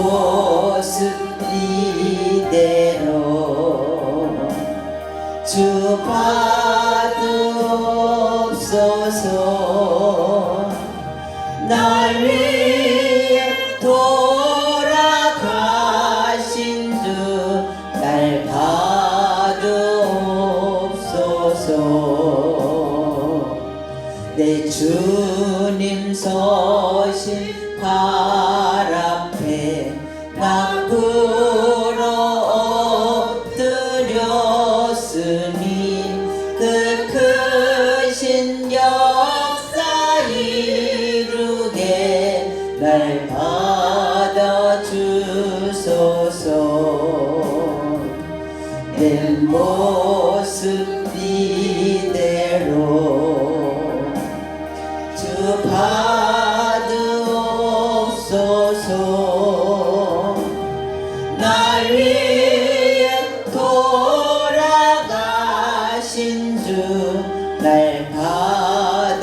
모습 이대로 주 받으옵소서. 날 위해 돌아가신 주 날 받으옵소서. 내 주님 서신 발 앞에 나 꿇어 엎드렸으니 그 크신 역사 이루게 날 받아주소서. 내 모습 이대로 주 받으옵소서. 날 위해 돌아가신 주 날 받아주소서.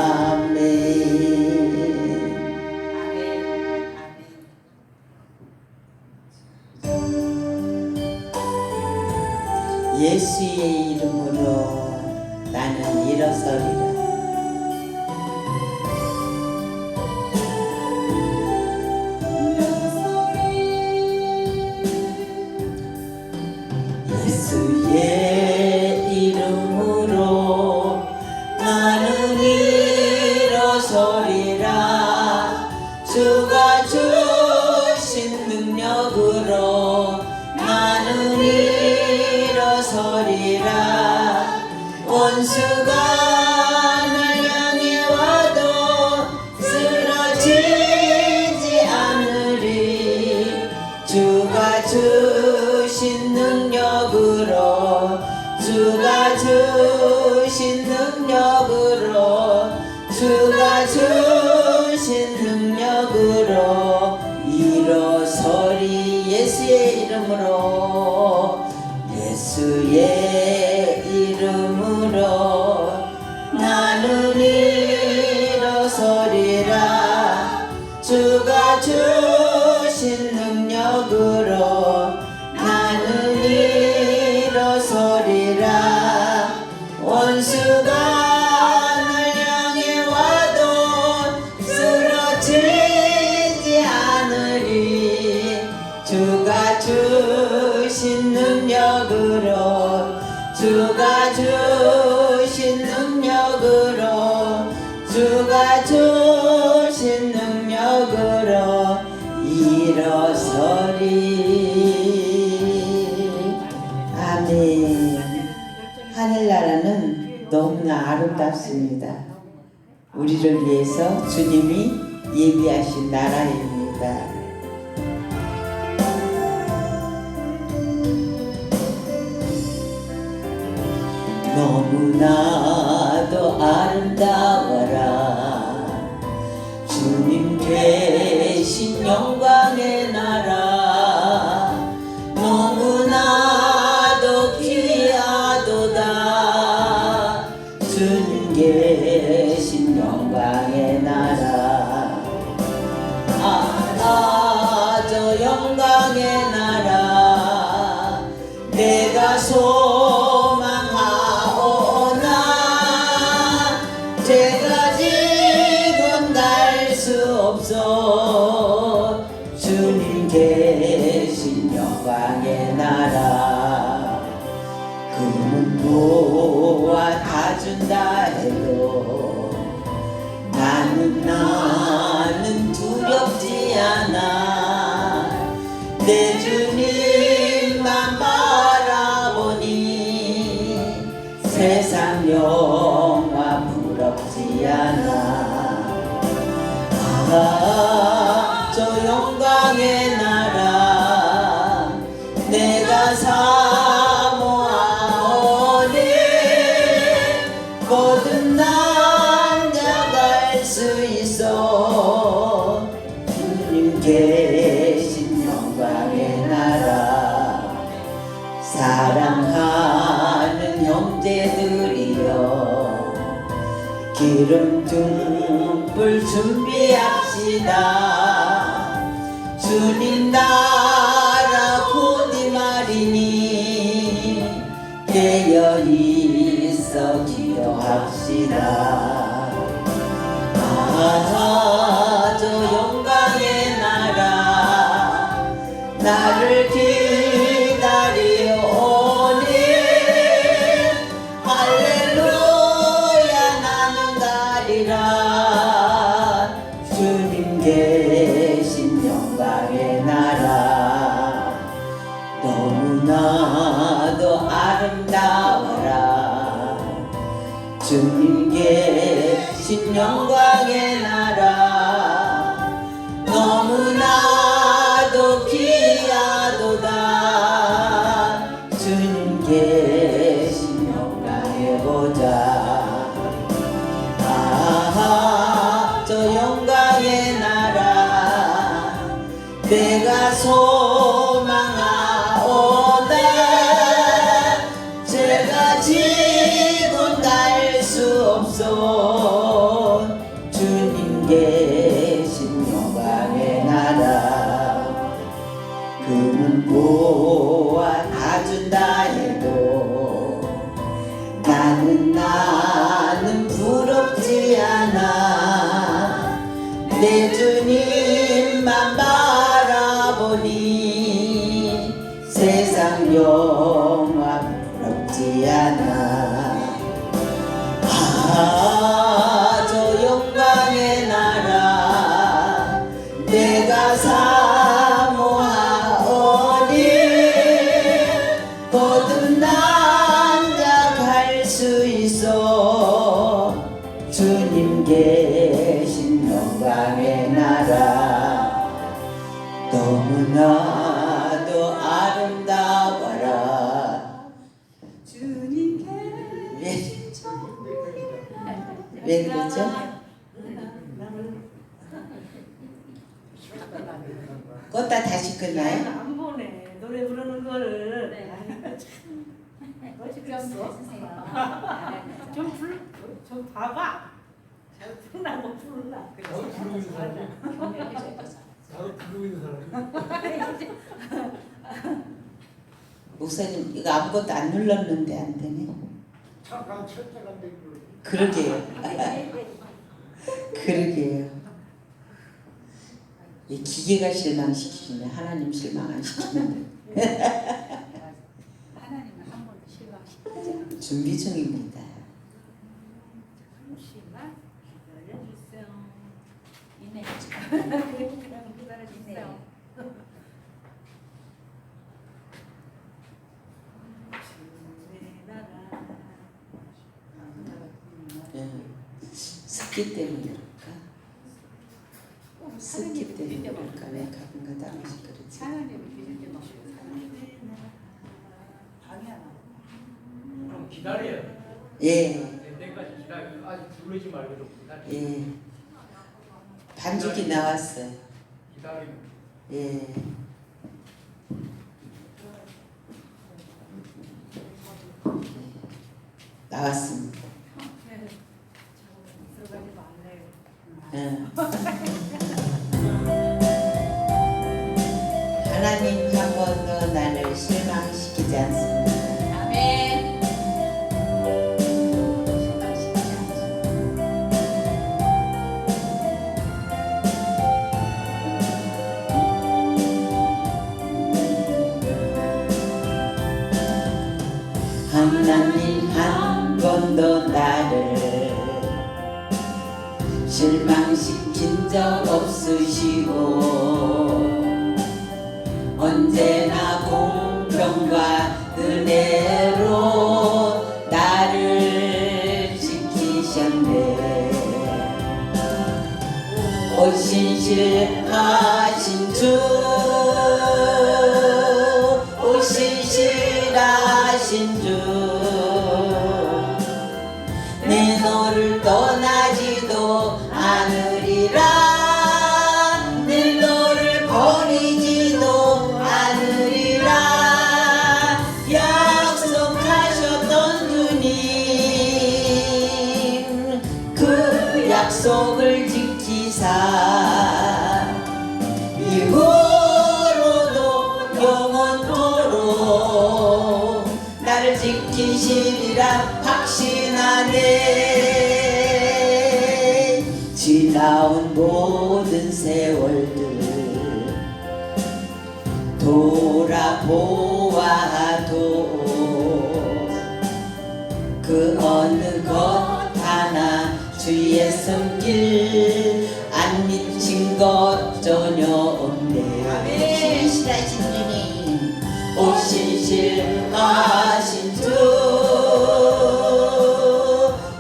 아멘. 예수의 이름으로 나는 일어서리라. 예수의 이름으로 나는 일어서리라. 주가 주신 능력으로 나는 일어서리라. 원수가 날 향해 와도 쓰러지지 않으리. 주가 주신 능력으로 주가 주신 능력으로 주가 주신 능력으로 일어서리. 예수의 이름으로 예수의 이름으로 나는 일어서리라. 주가 주신 능력으로 나는 일어서리라. 원수가 날 향해 와도 쓰러지지 않으리. 주가 주신 능력으로 주가 주신 능력으로 주가 주신 능력으로 일어서리. 아멘. 하늘나라는 너무나 아름답습니다. 우리를 위해서 주님이 예비하신 나라입니다. 너무나도 아름다워라. 주님 계신 영광의 나라. 너무나도 귀하도다. 주님 계신 영광의 나라. 저 영광의 나라 내가 소망하오나 제가 지금 갈 수 없어. 주님 계신 영광의 나라. 금은보와 다 준다 해도 나는 두렵지 않아. 내 주님만 바라보니 세상 영화 부럽지 않아. 저 영광의 나라 내가 사모하오니 모든 남자 갈 수 있어. 주님 계신 영광의 나라. 사랑하는 형제들이여 기름 등불 준비합시다. 주님 나라 곧이 말이니 깨어 있어 기도합시다. 저 영광의 나라 나를 기다리오니 할렐루야 나는 가리라. 주님 계신 영광의 나라 너무나도 아름다워라. 주님 계신 영광의 나라 너무나도 귀하도다. 주님 계신 영광의 보좌 저 영광의 나라 내가 소망하오다. 제가 지금 갈 수 없어. 주님 계신 영광의 나라 금은 보아 다 준다 해도 나는 부럽지 않아. 내 주님만 바라보니 세상 영화 부럽지 않아. 저 영광의 나라 내가 사모하오니 거듭난 자 갈 수 있어. 주님 계신 영광의 나라 너무나도 아름다워라. 주님 계신 왜 그러죠? 껐다 다시 끝나요? 안 보네. 노래 부르는 거를. 어지겼어? 좀 봐봐. 잘 부르나 못 부르나. 나도 부르고 있는 사람이. 나도 부르고 있는 사람이. 목사님 이거 아무것도 안 눌렀는데 안 되네. 잠깐 철저한 대로. 그러게요. 그러게요. 이 기계가 실망시키네. 하나님 실망 안 시키는데. 하나님은 한 번도 실망시키지 준비 중입니다. 잠시만 기다려주세요. 인내 기다려주세요. 습기 때문일까? 습기 때문일까? 왜 가끔가다 한 번씩 그렇지? 하나님을 믿을 때 먹고 방해하나. 그럼 기다려야 돼. 예, 때까지 기다려. 아직 부르지 말고 좀 기다려. 예. 반죽이 나왔어요. 기다리면. 예. 나왔습니다. 들어가지 말래요. 예. 하나님 한 번도 나를 실망시키지 않습니다. 아멘. 실망시키지 않죠. 하나님 한 번도 나를 실망시킨 적 없으시고 언제나 공평과 은혜로 나를 지키셨네. 오신실하신 주 오신실하신 주 내 너를 떠나지도 않으리라. 내 너를 버리지도 않으리라. 약속하셨던 주님 그 약속을 지키사 이후로도 영원토록 나를 지키시리라 확신하네. 지나온 모든 세월들 돌아보아도 그 어느 것 하나 주의 손길 안 미친 것 전혀 없네. 신실하신 주님, 오 신실하신 주,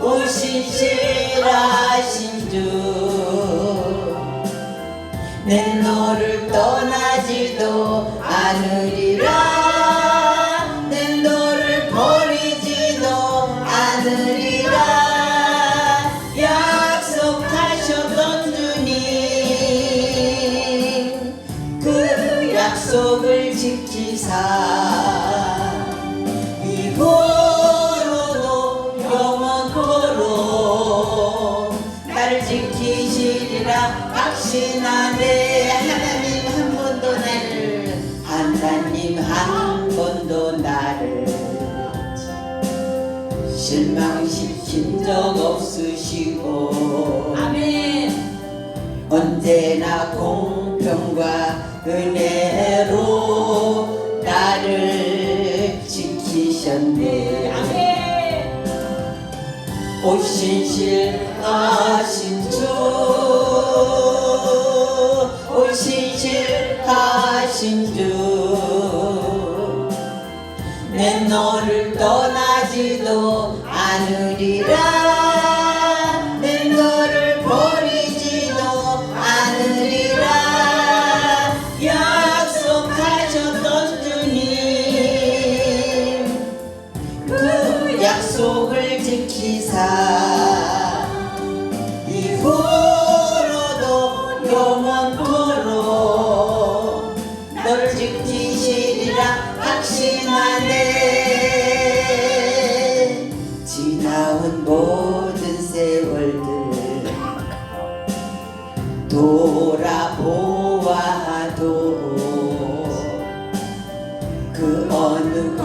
오 신실하신 주, 내 너를 떠나지도 않으리라. 내 너를 버리지도 않으리라. 약속하셨던 주님, 그 약속을 지키사 이후로도 영원토록 나를 지키시리라 확신하네. 하나님 한 번도 나를 실망시킨 적 없으시고 아멘. 언제나 공평과 은혜로 나를 지키셨네. 아멘. 오 신실하신 주, 오 신실하신 주, 내 너를 떠나지도 않으리라. 내 너를 버리지도 않으리라. 약속하셨던 주님, 그 약속을 지키사 이후로도 영원토록 너를 지키시리라 확신하네. 지나온 모든 세월들 돌아보아도 그 어느 것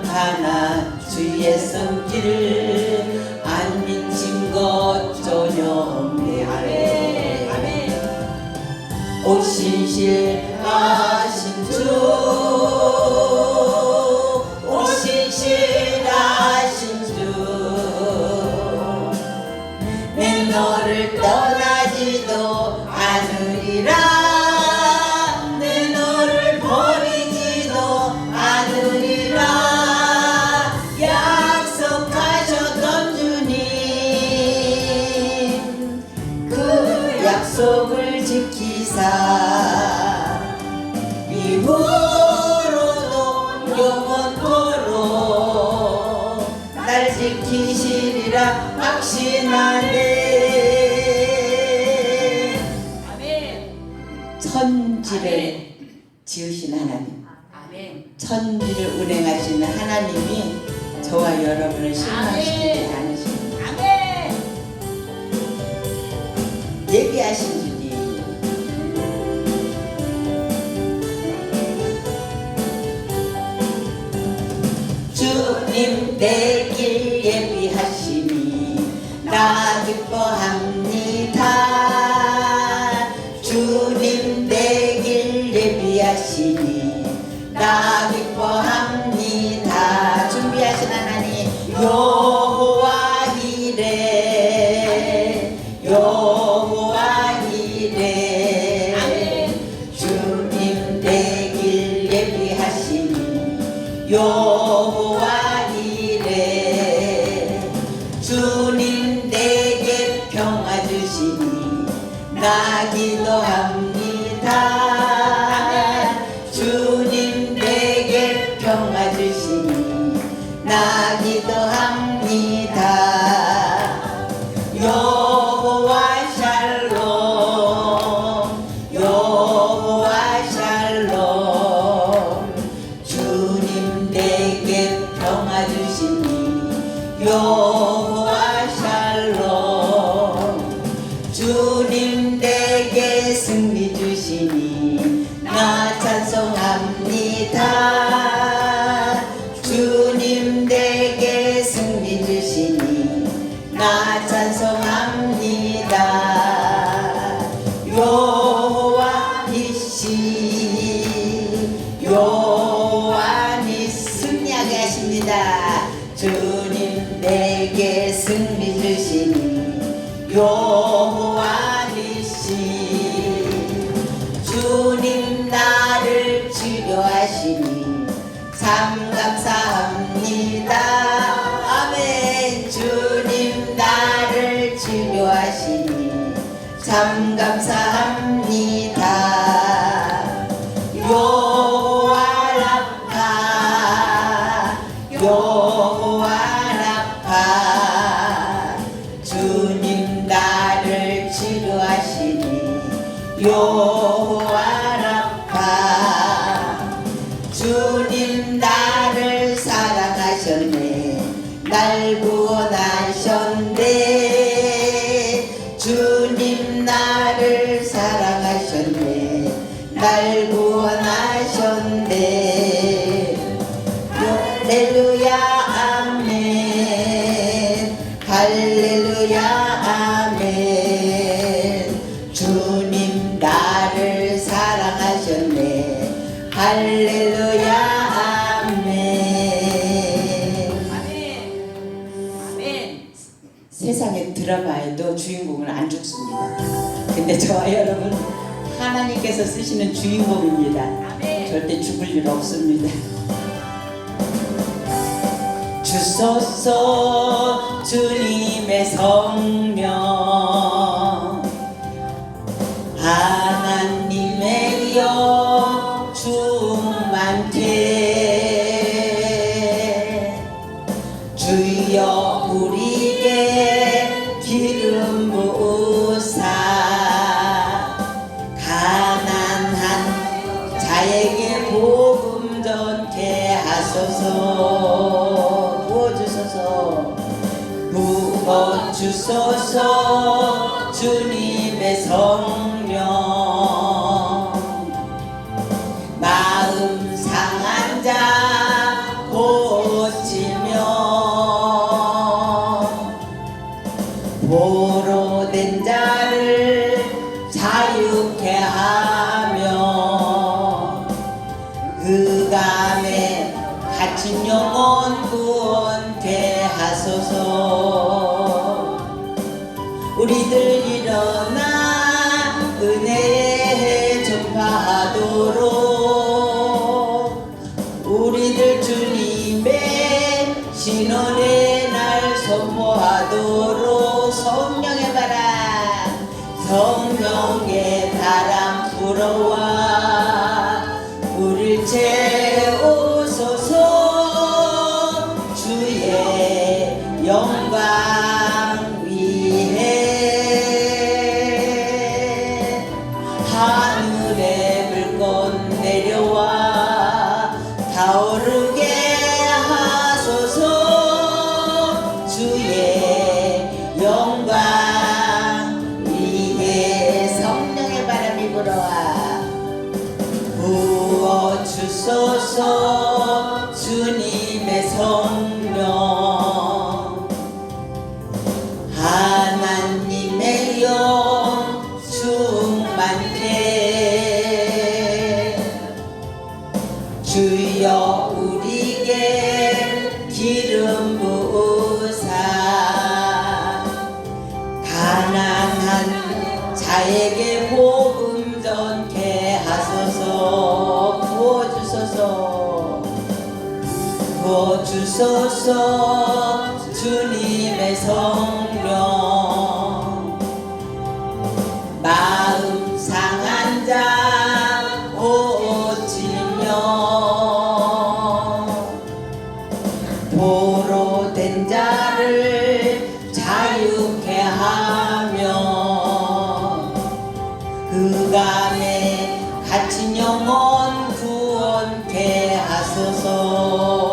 하나 주의 손길 안 미친 것 전혀 없네. 아멘. 아멘. 오 신실하신 주, 오 신실하신 주, 내 너를 떠나지도 않으리라. 내 너를 버리지도 않으리라. 약속하셨던 주님, 그 약속을 지키사 이후로도 영원토록 날 지키시리라 확신하네. 아멘. 천지를 지으신 하나님, 아멘. 천지를 운행하시는 하나님이 저와 여러분을 실망시키지 않으십니다. 아멘. 얘기하신 주님, 주님 내 길 예비하시니 나 기뻐합니다. 주님 내 길 예비하시니 나 기뻐합니다. 준비하신 하나님 여호와 이레, 여호와 이레. 아멘. 주님 내 길 예비하시니 여호와 이레. 주님 내게 평화 주시니 나 기도합니다. 주님 내게 평화 주시니 나 기도합니다. 여호와 샬롬, 여호와 샬롬. 주님 내게 평화 주시니 여호와 샬롬. 나 찬송합니다. 요한이 승리하게 하십니다. 주님 내게 승리 주시니 요한이시 주님 나를 치료하시니 참 감사합니다. 아멘. 주님 나를 치료하시니 참 감사합니다. 요한 아파 주님 나를 치료하시니 요한 아파 주님 나를 사랑하셨네 날 구원하셨네 주님 나를 사랑하셨네 날 구원하셨네 할렐루야 아멘 할렐루야 아멘 주님 나를 사랑하셨네 할렐루야 아멘. 아멘. 세상의 드라마에도 주인공은 안 죽습니다. 근데 저와 여러분 하나님께서 쓰시는 주인공입니다. 아멘. 절대 죽을 일 없습니다. 주소서 주님의 성령 하나님의 영 충만케 주여 우리에게 기름 부으사 가난한 자에게 복음 전케 하소서 부어주소서 주님의 성령 마음 상한 자 고치며 보로된 자를 자유케 하며 흑암에 갇힌 영혼 구원케 하소서 우리들 일어나 은혜에 전파하도록 우리들 주님의 신원의 날 선포하도록 성령의 바람 성령의 바람 불어와 우리를 채우소서 주의 영광 위에 하늘의 불꽃 내려와 타오르게 하소서 주의 영광 위에 성령의 바람이 불어와 부어주소서 주님의 성령 하나님의 영 충만케 주여 우리에게 기름 부으사 가난한 자에게 복음 전케 하소서 부어주소서 주님의 성령 마음 상한 자 고치며 보로된 자를 자유케 하며 흑암에 갇힌 영혼 구원케 하소서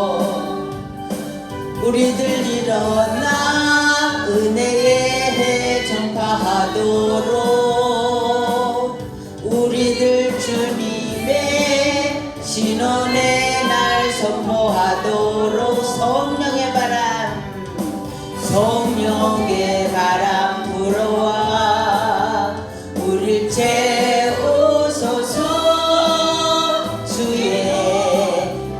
우리들 일어나 은혜에 전파하도록 우리들 주님의 신원의 날 선포하도록 성령의 바람 성령의 바람 불어와 우릴 채우소서. 주의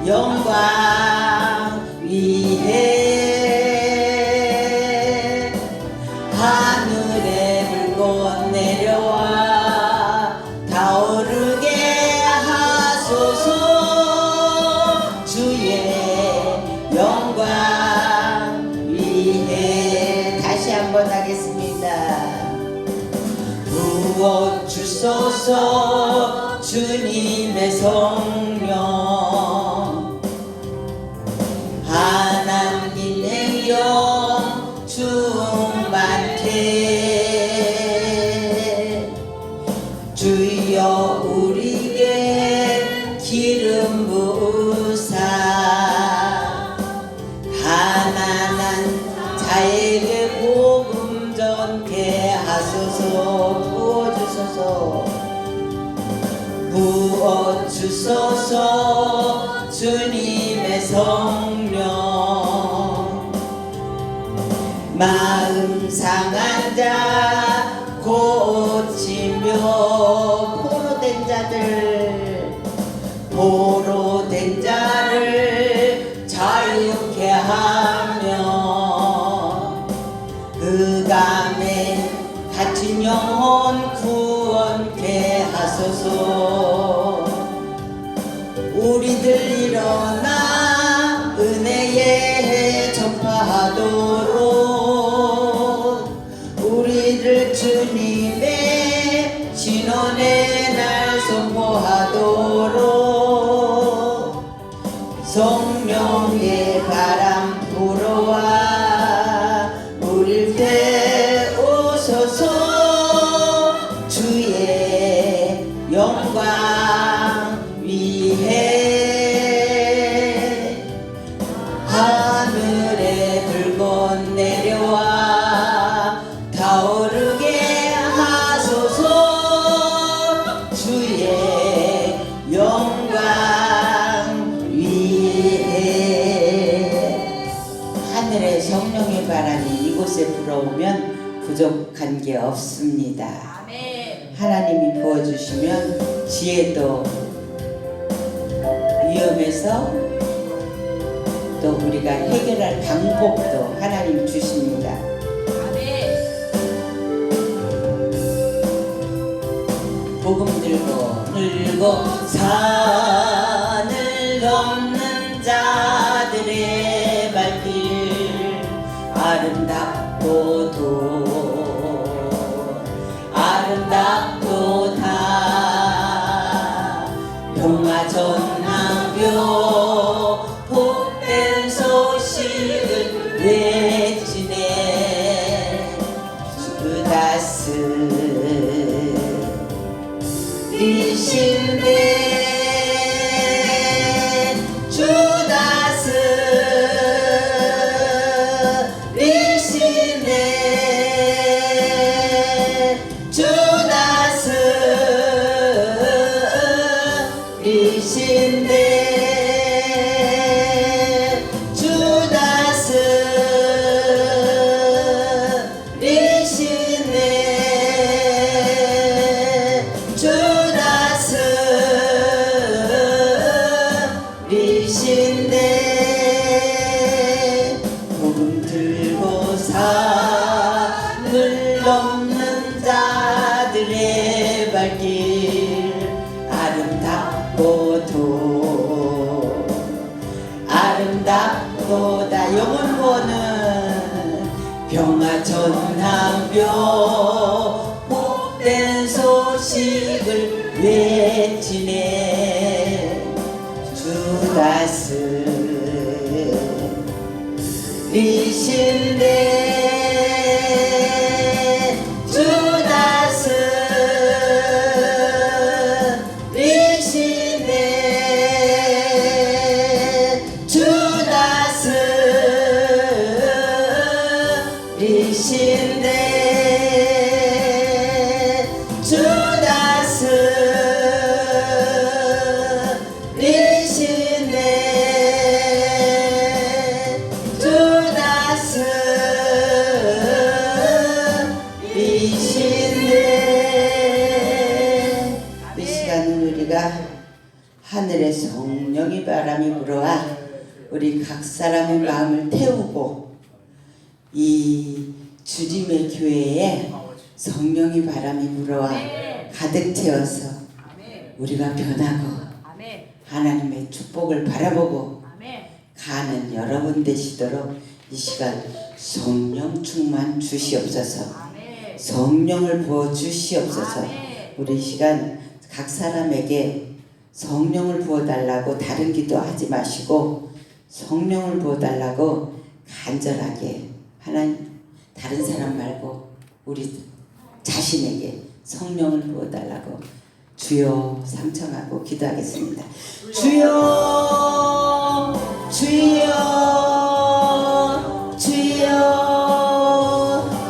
영광 위에 하늘에 불꽃 내려와 타오르게 하소서. 주의 영광 위에 다시 한번 하겠습니다. 부어주소서 주님의 성령. 하나님의 영 충만케. 주여 우리에게 기름 부으사 가난한 자에게 복음 전케 하소서. 부어주소서. 부어주소서 주님의 성령. 마음 상한 자 고치며 포로된 자를 자유케 하며 흑암에 갇힌 영혼 구원케 하소서. 우리들 일어나 은혜에 전파하도록 우리들 주님의 신원의 날 선포하도록 성령의 바람 불어와 우릴 태우소서. 주의 영광 위에 하늘에 불꽃 내려와 타오르게 하소서. 주의 영광 위에 하늘의 성령의 바람이 이곳에 불어오면 부족한 게 없습니다. 아멘. 하나님이 부어주시면 지혜도 위험해서 또 우리가 해결할 방법도 하나님 주십니다. 아멘. 복음 들고 산을 넘는 자들의 발길 아름답도다. 평화 전하며 복된 소식을 외치네. 주다스 리신네 주다스 리신네 주다스 리신네 주다스 리신네 주다스 리신네 복음 들고 산을 넘는 자들의 발길 아름답도다. 영원 구원은 평화 전하며 복된 소식을 외치네. 주다스 리신네 주다스 리신네 주다스 리신네 주다스 리신네 주다스 하늘에 성령의 바람이 불어와 우리 각 사람의 마음을 태우고 이 주님의 교회에 성령의 바람이 불어와 가득 채워서 우리가 변하고 하나님의 축복을 바라보고 가는 여러분 되시도록 이 시간 성령 충만 주시옵소서. 성령을 부어 주시옵소서. 우리 이 시간 각 사람에게 성령을 부어달라고 다른 기도하지 마시고 성령을 부어달라고 간절하게 하나님 다른 사람 말고 우리 자신에게 성령을 부어달라고 주여 상청하고 기도하겠습니다. 주여 주여 주여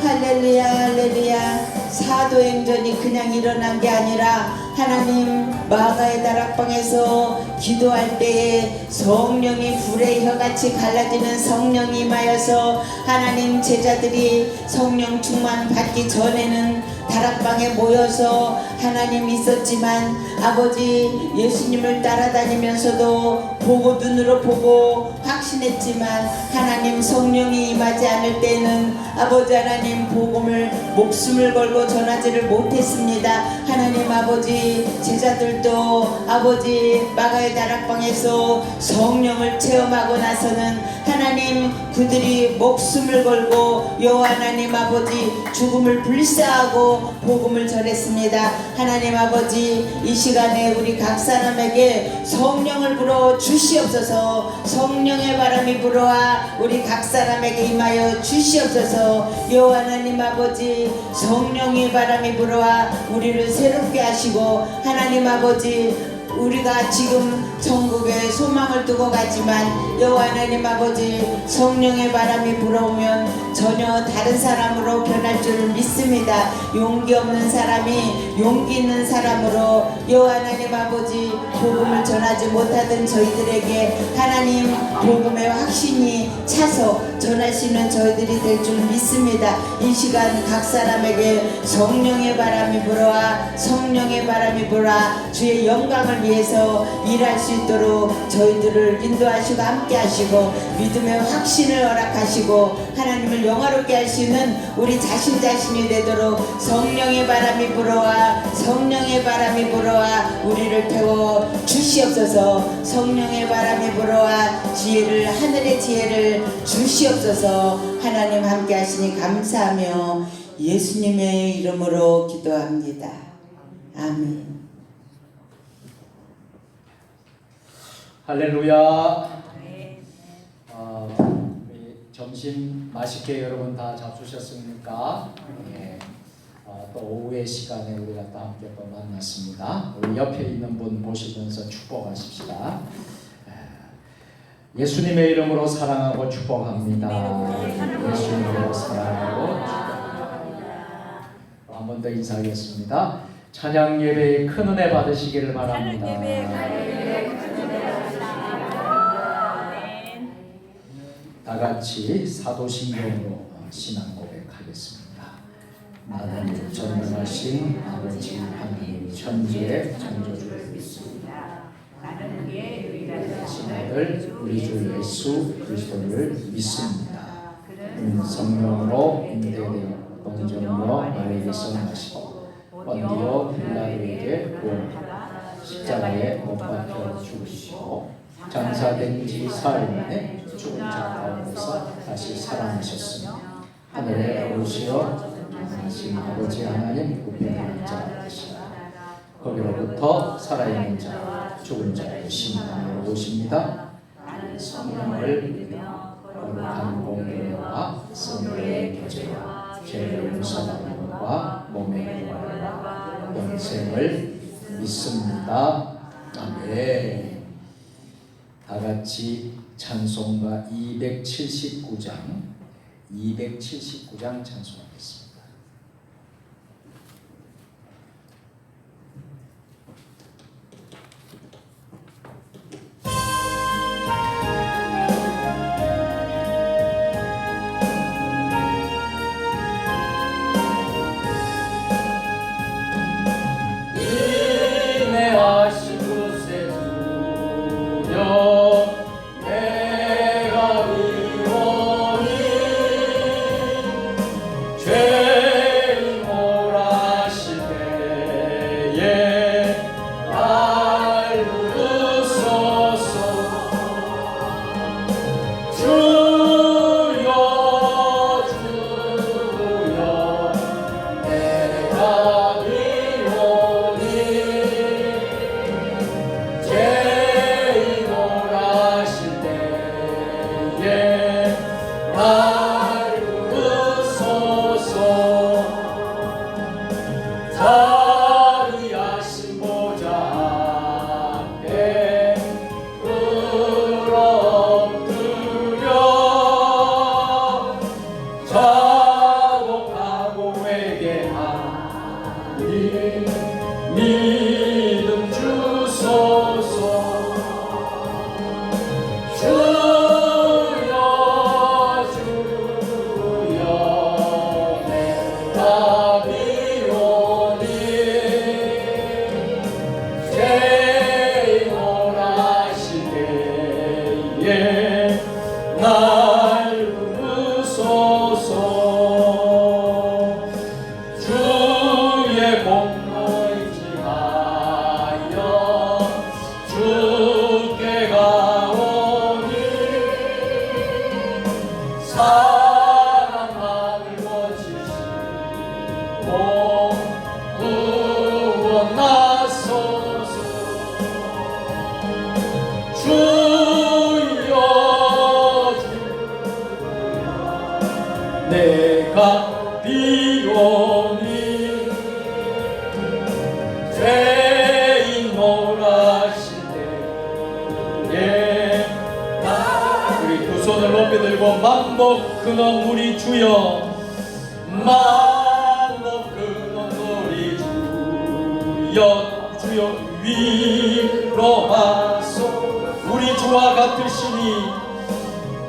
할렐루야 할렐루야. 사도행전이 그냥 일어난 게 아니라 하나님 마가의 다락방에서 기도할 때에 성령이 불의 혀같이 갈라지는 성령이 임하여서 하나님 제자들이 성령 충만 받기 전에는 다락방에 모여서 하나님 있었지만 아버지 예수님을 따라다니면서도 보고 눈으로 보고 확신했지만 하나님 성령이 임하지 않을 때는 아버지 하나님 복음을 목숨을 걸고 전하지를 못했습니다. 하나님 아버지 제자들도 아버지 마가의 다락방에서 성령을 체험하고 나서는 하나님 그들이 목숨을 걸고 여호와 하나님 아버지 죽음을 불사하고 복음을 전했습니다. 하나님 아버지 이 시간에 우리 각 사람에게 성령을 불어 주시옵소서. 성령의 바람이 불어와 우리 각 사람에게 임하여 주시옵소서. 여호와 하나님 아버지 성령의 바람이 불어와 우리를 새롭게 하시고 하나님 아버지 우리가 지금 천국에 소망을 두고 가지만 여호와 하나님 아버지 성령의 바람이 불어오면 전혀 다른 사람으로 변할 줄 믿습니다. 용기 없는 사람이 용기 있는 사람으로 여호와 하나님 아버지 복음을 전하지 못하던 저희들에게 하나님 복음의 확신이 차서 전할 수 있는 저희들이 될 줄 믿습니다. 이 시간 각 사람에게 성령의 바람이 불어와 성령의 바람이 불어와 주의 영광을 위해서 일할 수 있도록 저희들을 인도하시고 함께 하시고 믿음의 확신을 허락하시고 하나님을 영화롭게 할 수 있는 우리 자신이 되도록 성령의 바람이 불어와 성령의 바람이 불어와 우리를 태워 주시옵소서. 성령의 바람이 불어와 지혜를 하늘의 지혜를 주시옵소서. 하나님 함께 하시니 감사하며 예수님의 이름으로 기도합니다. 아멘. 할렐루야. 우리 점심 맛있게 여러분 다 잡수셨습니까? 예. 또 오후의 시간에 우리가 또 함께 또 만났습니다. 우리 옆에 있는 분 보시면서 축복하십시다. 예수님의 이름으로 사랑하고 축복합니다. 예수님으로 사랑하고 축복합니다. 한 번 더 인사하겠습니다. 찬양 예배에 큰 은혜 받으시기를 바랍니다. 다 같이 사도신경으로 신앙 고백하겠습니다. 나는 전능하신 아버지 하나님 천지의 창조주를 믿습니다. 나는 그의 유일하신 아들 우리 주 예수 그리스도를 믿습니다. 그는 성령으로 인대되어 동정녀 마리아에게서 나시고 번디오 빌라도에게 구원받아 십자가에 못 박혀 죽으시고 장사된 지 사흘 만에 죽은 자 가운데서 다시 살아나셨으며 하늘에 오르시어 하신 아버지 하나님 우편의 자 되시라. 거기로부터 살아있는 자 죽은 자의 심판으로 오십니다. 성령을 믿으며 거룩한 공교회와 성도의 교제와 죄를 용서받는 것과 몸의 부활과 영생을 믿습니다. 아멘. 다 같이 찬송가 279장 찬송하겠습니다. 인내하시고 세주 자복하고 회개하니 믿음 주소서. 주여 주여 내가 비오니 죄인 오라실 때에 날 부르소서. 주의 공로에 지하여 주께 가오니 사랑만을 거치시고 구원하소서. 주여 내가 비오니 죄인 몰아실 때에 우리 두 손을 높이 들고 만복 근원 우리 주여 만복 근원 우리 주여 주여 위로하소. 우리 주와 같으시니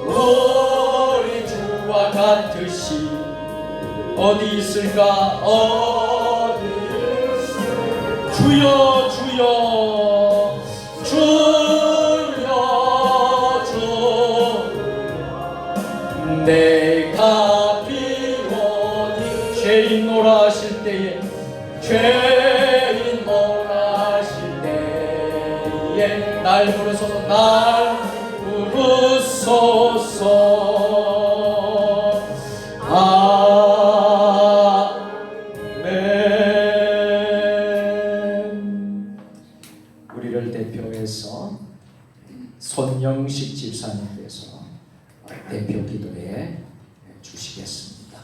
우리 주와 같으시 어디 있을까 어디 있을까. 주여 주여 주여 주 내가 비오니 죄인 몰아실 때에 죄인 몰아실 때에 날 부르소서 날 부르소서. 아멘. 우리를 대표해서 손영식 집사님께서 대표 기도해 주시겠습니다.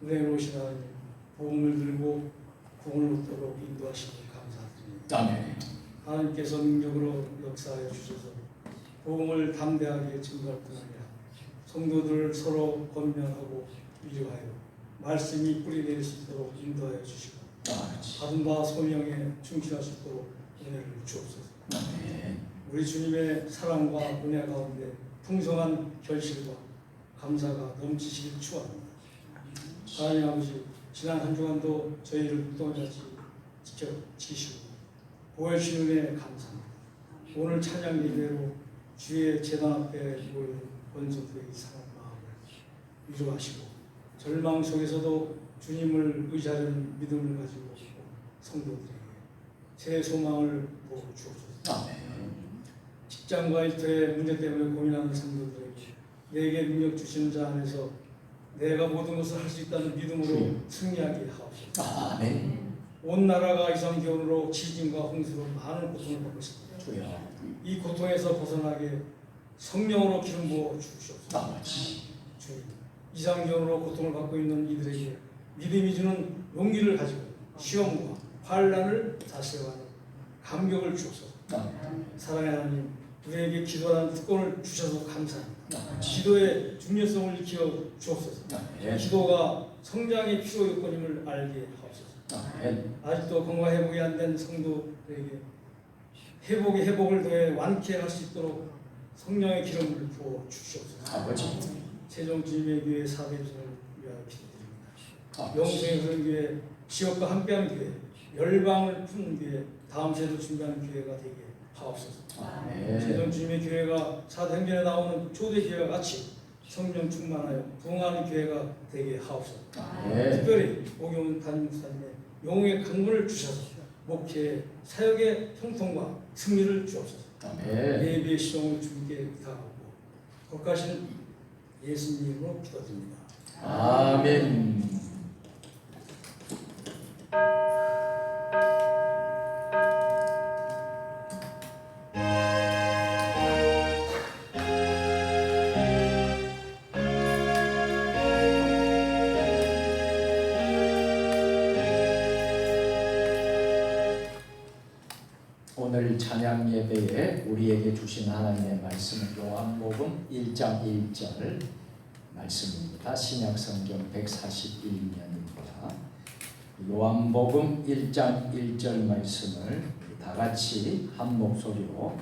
은혜로 오신 하나님, 복음을 들고 구원을 얻도록 인도하시니 감사드립니다. 아멘. 하나님께서 능력으로 역사하여 주셔서 복음을 담대하게 증거할 뿐 아니라 성도들을 서로 권면하고 위로하여 말씀이 뿌리내릴 수 있도록 인도하여 주시고 받은 바 소명에 충실할 수 있도록 은혜를 주옵소서. 아멘. 우리 주님의 사랑과 은혜 가운데 풍성한 결실과 감사가 넘치시길 축원합니다. 하나님 아버지, 지난 한 주간도 저희를 또다시 지켜주시고 보여주신 은혜에 감사합니다. 오늘 찬양 예배로 주의 제단 앞에 모인 원수들의 이상한 마음을 위로하시고 절망 속에서도 주님을 의지하는 믿음을 가지고 성도들에게 새 소망을 부어주옵소서. 아멘. 직장과 일터의 문제 때문에 고민하는 성도들에게 내게 능력 주시는 자 안에서 내가 모든 것을 할 수 있다는 믿음으로 승리하게 하옵소서. 아멘. 온 나라가 이상기온으로 지진과 홍수로 많은 고통을 받고 있습니다. 주여. 이 고통에서 벗어나게 성령으로 기름 부어 주시옵소서. 아멘. 주님, 이상기온으로 고통을 받고 있는 이들에게 믿음이 주는 용기를 가지고 시험과 환난을 다스려가는 감격을 주옵소서. 아멘. 사랑의 하나님, 우리에게 기도하는 특권을 주셔서 감사합니다. 아멘. 기도의 중요성을 익혀 주옵소서. 아멘. 기도가 성장의 필요 요건임을 알게 하옵소서. 아멘. 아직도 건강 회복이 안 된 성도들에게 회복에 회복을 더해 완쾌할 수 있도록 성령의 기름을 부어 주시옵소서. 아버지. 최종 주님의 교회 사대주를 위하여 기도드립니다. 아버지. 영생의 그런 교회, 지역과 함께하는 교회, 열방을 푸는 교회, 다음 세대를 준비하는 교회가 되게 하옵소서. 아멘. 최종 주님의 교회가 사도행전에 나오는 초대 교회와 같이 성령 충만하여 부흥하는 교회가 되게 하옵소서. 아멘. 특별히 오경훈 담임 목사님의 영웅의 강물을 주셔서 목회 사역의 형통과 승리를 주옵소서. 아멘. 예배의 시동을 주님께 부탁하고 거룩하신 예수님으로 기도드립니다. 아멘. 오늘 찬양 예배에 우리에게 주신 하나님의 말씀은 요한복음 1장 1절 말씀입니다. 신약 성경 141면입니다. 요한복음 1장 1절 말씀을 다 같이 한 목소리로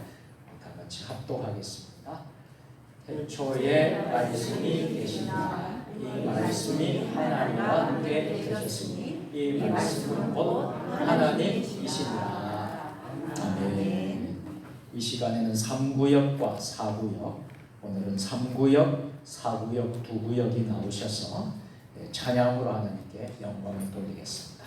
다 같이 합독하겠습니다. 태초에 말씀이 계시니라. 이 말씀이 하나님과 함께 계셨으니 이 말씀은 곧 하나님이시니라. 아멘. 이 시간에는 3구역과 4구역, 오늘은 3구역, 4구역, 2구역이 나오셔서 찬양으로 하나님께 영광을 돌리겠습니다.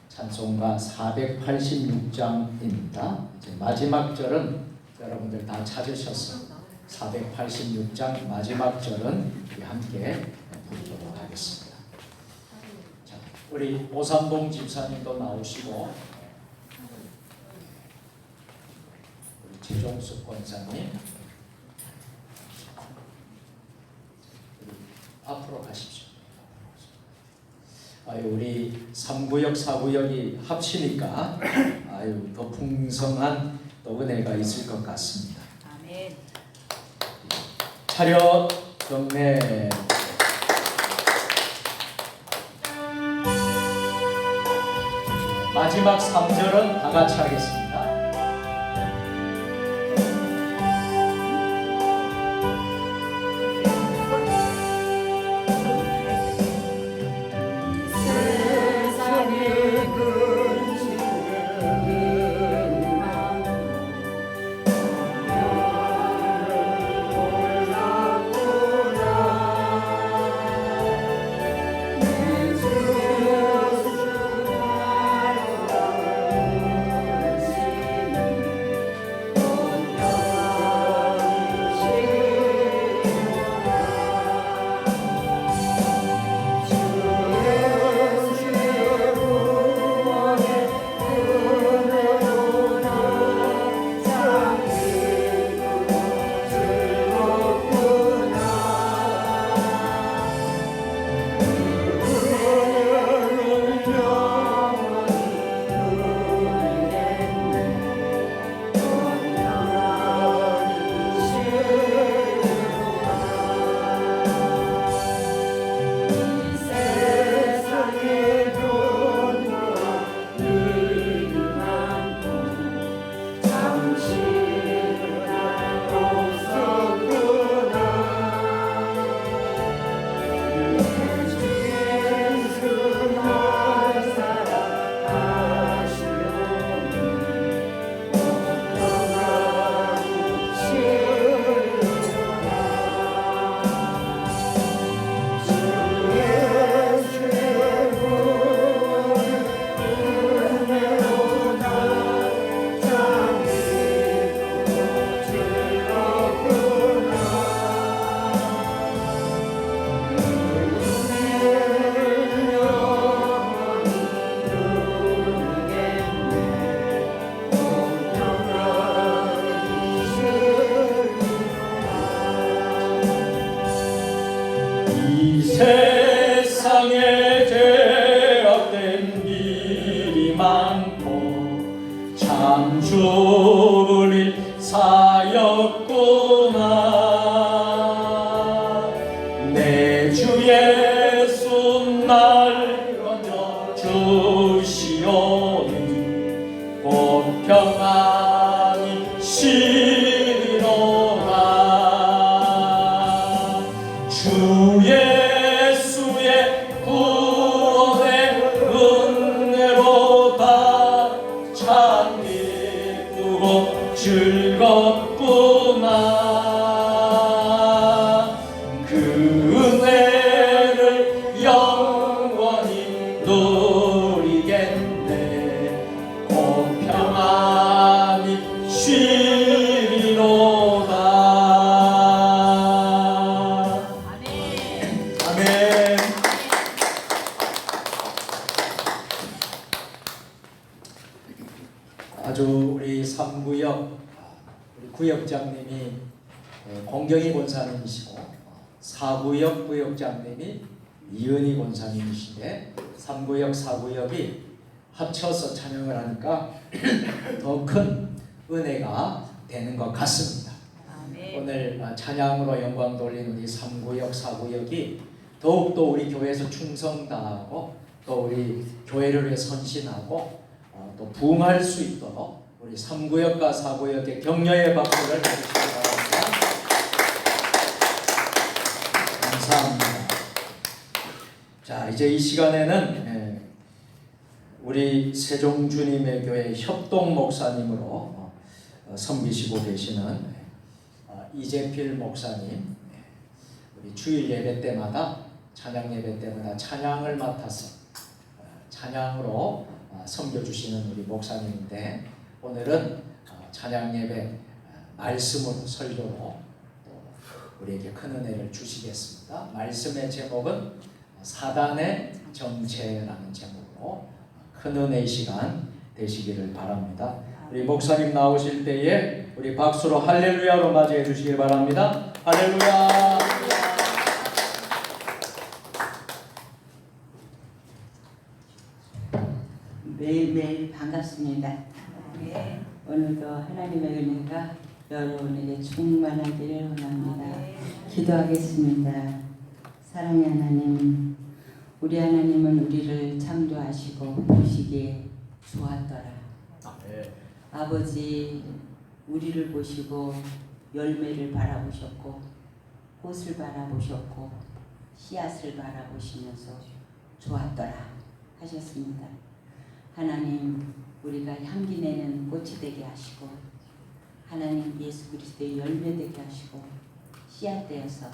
찬송가 486장입니다. 이제 마지막 절은 여러분들 다 찾으셔서 486장 마지막 절은 우리 함께 부르도록 하겠습니다. 자, 우리 오삼봉 집사님도 나오시고 우리 최종숙 권사님 앞으로 가십시오. 아유, 우리 3구역, 4구역이 합치니까 아유, 더 풍성한 또 은혜가 있을 것 같습니다. 아멘. 차렷 경례. 마지막 3절은 다 같이 하겠습니다. 이 세상에 죄악된 일이 많고 참 죽을 일 사였구나. 내 주 예수 날 건져 주시오니 곧 평안히 쉬리로라. 주 예수의 구원의 은혜로다 참 기쁘고 즐겁구나. 그 은혜를 영원히 누리겠네. 곧 평안히 쉬리로다. 아멘. 아주 우리 3구역 우리 구역장님이 공경희 권사님이시고 4구역 구역장님이 이은희 권사님이신데 3구역 4구역이 합쳐서 찬양을 하니까 더 큰 은혜가 되는 것 같습니다. 아멘. 오늘 찬양으로 영광 돌린 우리 3구역, 4구역이 더욱더 우리 교회에서 충성 다하고 또 우리 교회를 위해 선신하고 또 부흥할 수 있도록 우리 3구역과 4구역의 격려의 박수를 해주시기 바랍니다. 감사합니다. 자, 이제 이 시간에는 우리 세종주님의 교회 협동 목사님으로 섬기시고 계시는 이재필 목사님, 우리 주일 예배 때마다 찬양 예배 때마다 찬양을 맡아서 찬양으로 섬겨주시는 우리 목사님인데 오늘은 찬양 예배 말씀으로 설교로 또 우리에게 큰 은혜를 주시겠습니다. 말씀의 제목은 사단의 정체라는 제목으로 큰 은혜의 시간 되시기를 바랍니다. 우리 목사님 나오실 때에 우리 박수로 할렐루야로 맞이해 주시기 바랍니다. 할렐루야. 매일매일 반갑습니다. 네. 오늘도 하나님의 은혜가 여러분에게 충만하기를 원합니다. 기도하겠습니다. 사랑의 하나님, 우리 하나님은 우리를 창조하시고 보시기에 좋았더라. 아버지, 우리를 보시고 열매를 바라보셨고 꽃을 바라보셨고 씨앗을 바라보시면서 좋았더라 하셨습니다. 하나님, 우리가 향기 내는 꽃이 되게 하시고 하나님 예수 그리스도의 열매 되게 하시고 씨앗 되어서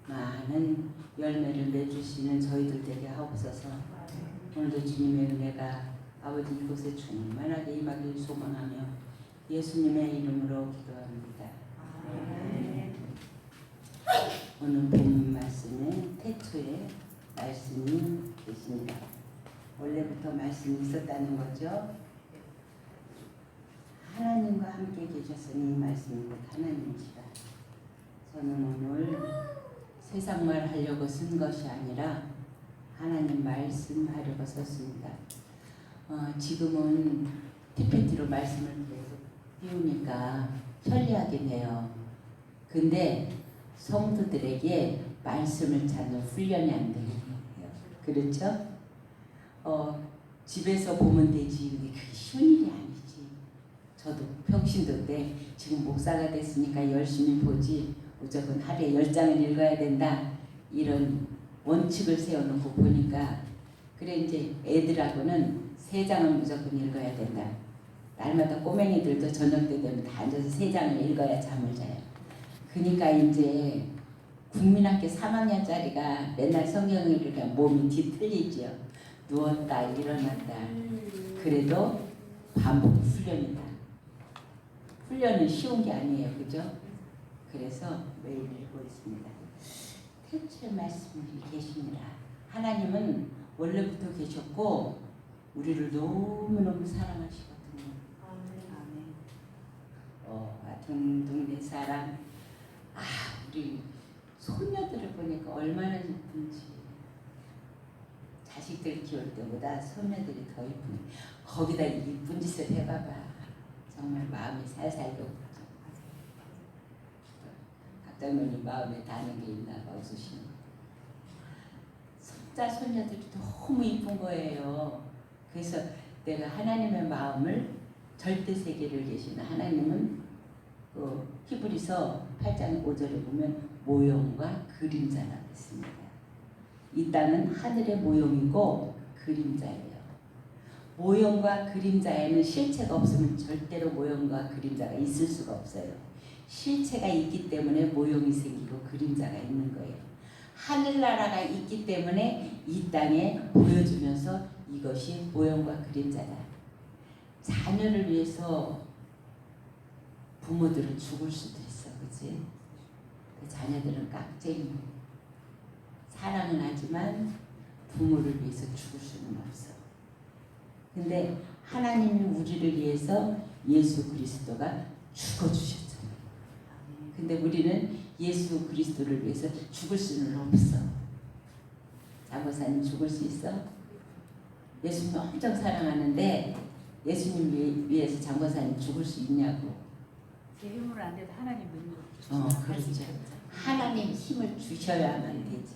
많은 열매를 맺으시는 저희들 되게 하옵소서. 오늘도 주님의 은혜가 아버지 이곳에 충만하게 임하길 소망하며 예수님의 이름으로 기도합니다. 오늘 본 말씀은 태초에 말씀이 계십니다. 원래부터 말씀이 있었다는 거죠. 하나님과 함께 계셨으니 말씀이 곧 하나님이시라. 저는 오늘 세상말 하려고 쓴 것이 아니라 하나님 말씀하려고 썼습니다. 지금은 PPT로 말씀을 계속 띄우니까 편리하긴 해요. 근데 성도들에게 말씀을 찾는 훈련이 안 되는 거예요. 그렇죠? 집에서 보면 되지. 근데 그게 쉬운 일이 아니지. 저도 평신도 때 지금 목사가 됐으니까 열심히 보지. 무조건 하루에 10장을 읽어야 된다. 이런 원칙을 세워놓고 보니까 그래 이제 애들하고는 3장은 무조건 읽어야 된다. 날마다 꼬맹이들도 저녁 때 되면 다 앉아서 3장을 읽어야 잠을 자요. 그러니까 이제 국민학교 3학년짜리가 맨날 성경을 읽으면 몸이 뒤틀리죠. 누웠다 일어났다. 그래도 반복 훈련이다. 훈련은 쉬운 게 아니에요. 그죠? 그래서 매일 읽고 있습니다. 태초에 말씀이 계십니다. 하나님은 원래부터 계셨고 우리를 너무너무 사랑하시거든요. 아멘. 같은 동네 사람, 우리 손녀들을 보니까 얼마나 예쁜지. 자식들 키울 때보다 손녀들이 더 예쁘네. 거기다 이쁜 짓을 해봐봐. 정말 마음이 살살 녹죠. 각장로님 마음에 닿는 게 있나 봐 웃으시는 거. 손자 손녀들이 너무 이쁜 거예요. 그래서 내가 하나님의 마음을 절대 세계를 계시는 하나님은 히브리서 8장 5절에 보면 모형과 그림자라고 했습니다. 이 땅은 하늘의 모형이고 그림자예요. 모형과 그림자에는 실체가 없으면 절대로 모형과 그림자가 있을 수가 없어요. 실체가 있기 때문에 모형이 생기고 그림자가 있는 거예요. 하늘나라가 있기 때문에 이 땅에 보여주면서 이것이 모형과 그림자다. 자녀를 위해서 부모들은 죽을 수도 있어. 그치? 그 자녀들은 깍쟁이. 사랑은 하지만 부모를 위해서 죽을 수는 없어. 근데 하나님이 우리를 위해서 예수 그리스도가 죽어주셨잖아요. 근데 우리는 예수 그리스도를 위해서 죽을 수는 없어. 장모사님 죽을 수 있어? 예수님 엄청 사랑하는데 예수님 위해서 장권사님 죽을 수 있냐고. 제 힘으로 안 돼도 하나님 능력. 그렇죠. 하나님 힘을 주셔야만 되지.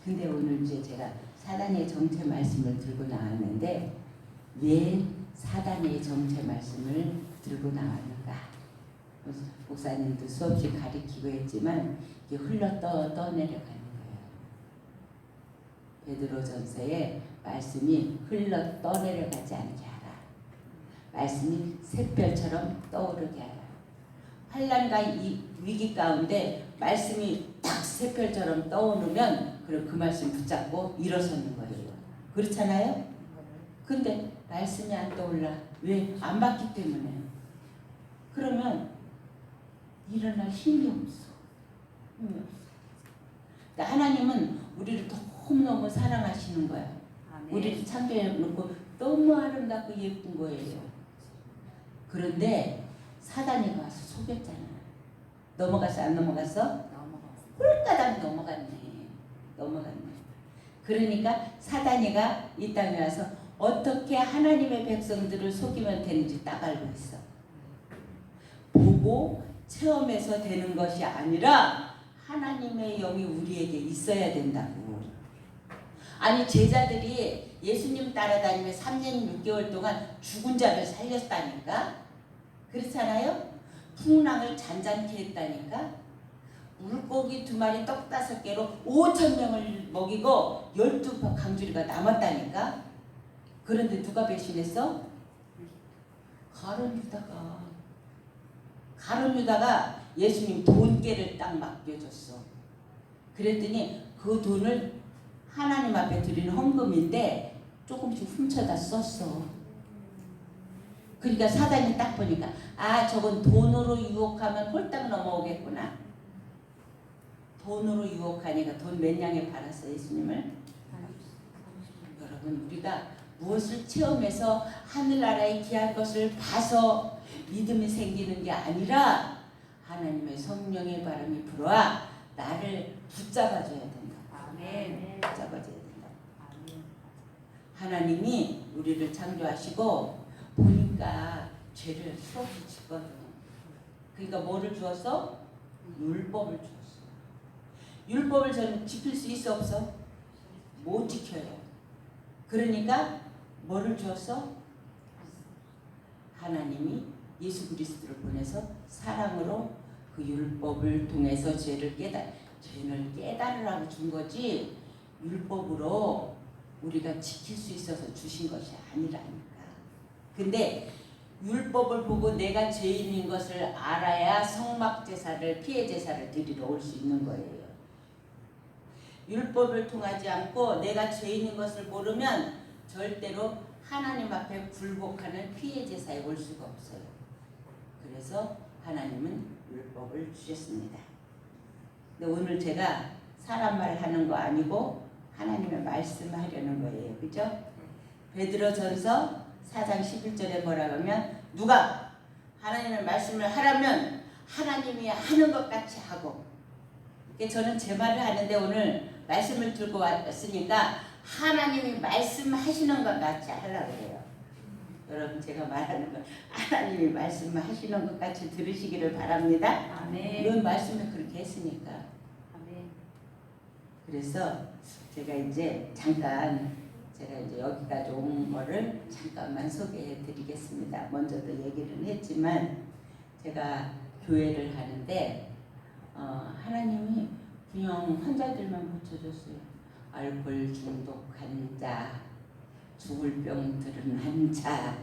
근데 오늘 이제 제가 사단의 정체 말씀을 들고 나왔는데 왜 사단의 정체 말씀을 들고 나왔는가? 목사님도 수없이 가리키고 했지만 이게 흘러 떠내려가는 거예요. 베드로전서에 말씀이 흘러 떠내려가지 않게 하라. 말씀이 샛별처럼 떠오르게 하라. 환난과 이 위기 가운데 말씀이 딱 샛별처럼 떠오르면 그럼 그 말씀 붙잡고 일어서는 거예요. 그렇잖아요? 근데 말씀이 안 떠올라. 왜? 안 받기 때문에. 그러면 일어날 힘이 없어. 힘이 없어. 근데 하나님은 우리를 너무너무 사랑하시는 거야. 우리를 창조해 놓고 너무 아름답고 예쁜 거예요. 그런데 사단이 와서 속였잖아. 넘어갔어? 안 넘어갔어? 홀가닥 넘어갔네. 그러니까 사단이가 이 땅에 와서 어떻게 하나님의 백성들을 속이면 되는지 딱 알고 있어. 보고 체험해서 되는 것이 아니라 하나님의 영이 우리에게 있어야 된다고. 아니 제자들이 예수님 따라다니며 3년 6개월 동안 죽은 자를 살렸다니까? 그렇잖아요? 풍랑을 잔잔케 했다니까? 물고기 2마리 떡 5개로 5,000명을 먹이고 12강주리가 남았다니까? 그런데 누가 배신했어? 가룟 유다가 예수님 돈깨를 딱 맡겨줬어. 그랬더니 그 돈을 하나님 앞에 드리는 헌금인데 조금씩 훔쳐다 썼어. 그러니까 사단이 딱 보니까 아 저건 돈으로 유혹하면 홀딱 넘어오겠구나. 돈으로 유혹하니까 돈 몇 냥에 팔았어 예수님을? 여러분 우리가 무엇을 체험해서 하늘나라의 귀한 것을 봐서 믿음이 생기는 게 아니라 하나님의 성령의 바람이 불어와 나를 붙잡아줘야 된다. 아멘. 붙잡아줘야 된다. 하나님이 우리를 창조하시고 보니까 죄를 수없이 짓거든. 그러니까 뭐를 주었어? 율법을 주었어. 율법을 저는 지킬 수 있어 없어? 못 지켜요. 그러니까 뭐를 주었어? 하나님이 예수 그리스도를 보내서 사랑으로 그 율법을 통해서 죄를 깨달으라고 준 거지 율법으로 우리가 지킬 수 있어서 주신 것이 아니라니까. 근데 율법을 보고 내가 죄인인 것을 알아야 성막제사를 피해 제사를 드리러 올 수 있는 거예요. 율법을 통하지 않고 내가 죄인인 것을 모르면 절대로 하나님 앞에 굴복하는 피해 제사에 올 수가 없어요. 그래서 하나님은 율법을 주셨습니다. 근데 오늘 제가 사람 말 하는 거 아니고 하나님의 말씀하려는 거예요. 그죠? 베드로전서 4장 11절에 뭐라고 하면 누가 하나님의 말씀을 하라면 하나님이 하는 것 같이 하고. 저는 제 말을 하는데 오늘 말씀을 들고 왔으니까 하나님이 말씀하시는 것 같이 하려고 해요. 여러분 제가 말하는 거 하나님이 말씀하시는 것 같이 들으시기를 바랍니다. 아멘. 이런 말씀을 그렇게 했으니까. 아멘. 그래서 제가 이제 잠깐 제가 이제 여기까지 온 거를 잠깐만 소개해 드리겠습니다. 먼저도 얘기를 했지만 제가 교회를 하는데 하나님이 그냥 환자들만 고쳐줬어요. 알코올 중독 환자, 죽을 병 들은 환자,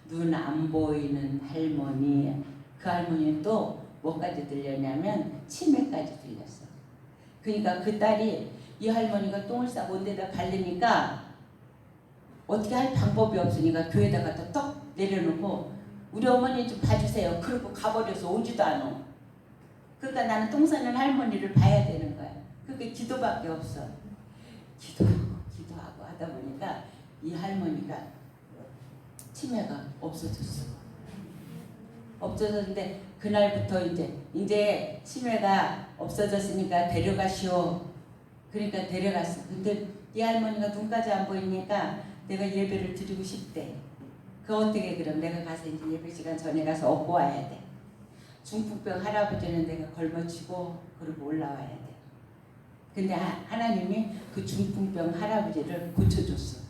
눈 안 보이는 할머니. 그 할머니는 또 뭐까지 들렸냐면 치매까지 들렸어. 그러니까 그 딸이 이 할머니가 똥을 싸고 온 데다 바르니까 어떻게 할 방법이 없으니까 교회에다가 떡 내려놓고 우리 어머니 좀 봐주세요. 그러고 가버려서 오지도 않아. 그러니까 나는 똥 싸는 할머니를 봐야 되는 거야. 그게 기도밖에 없어. 기도하고 하다 보니까 이 할머니가 치매가 없어졌어. 없어졌는데 그날부터 이제 치매가 없어졌으니까 데려가시오. 그러니까 데려갔어. 근데 이 할머니가 눈까지 안 보이니까 내가 예배를 드리고 싶대. 그 어떻게 그럼 내가 가서 이제 예배 시간 전에 가서 얻고 와야 돼. 중풍병 할아버지는 내가 걸머치고 그러고 올라와야 돼. 근데 하나님이 그 중풍병 할아버지를 고쳐줬어.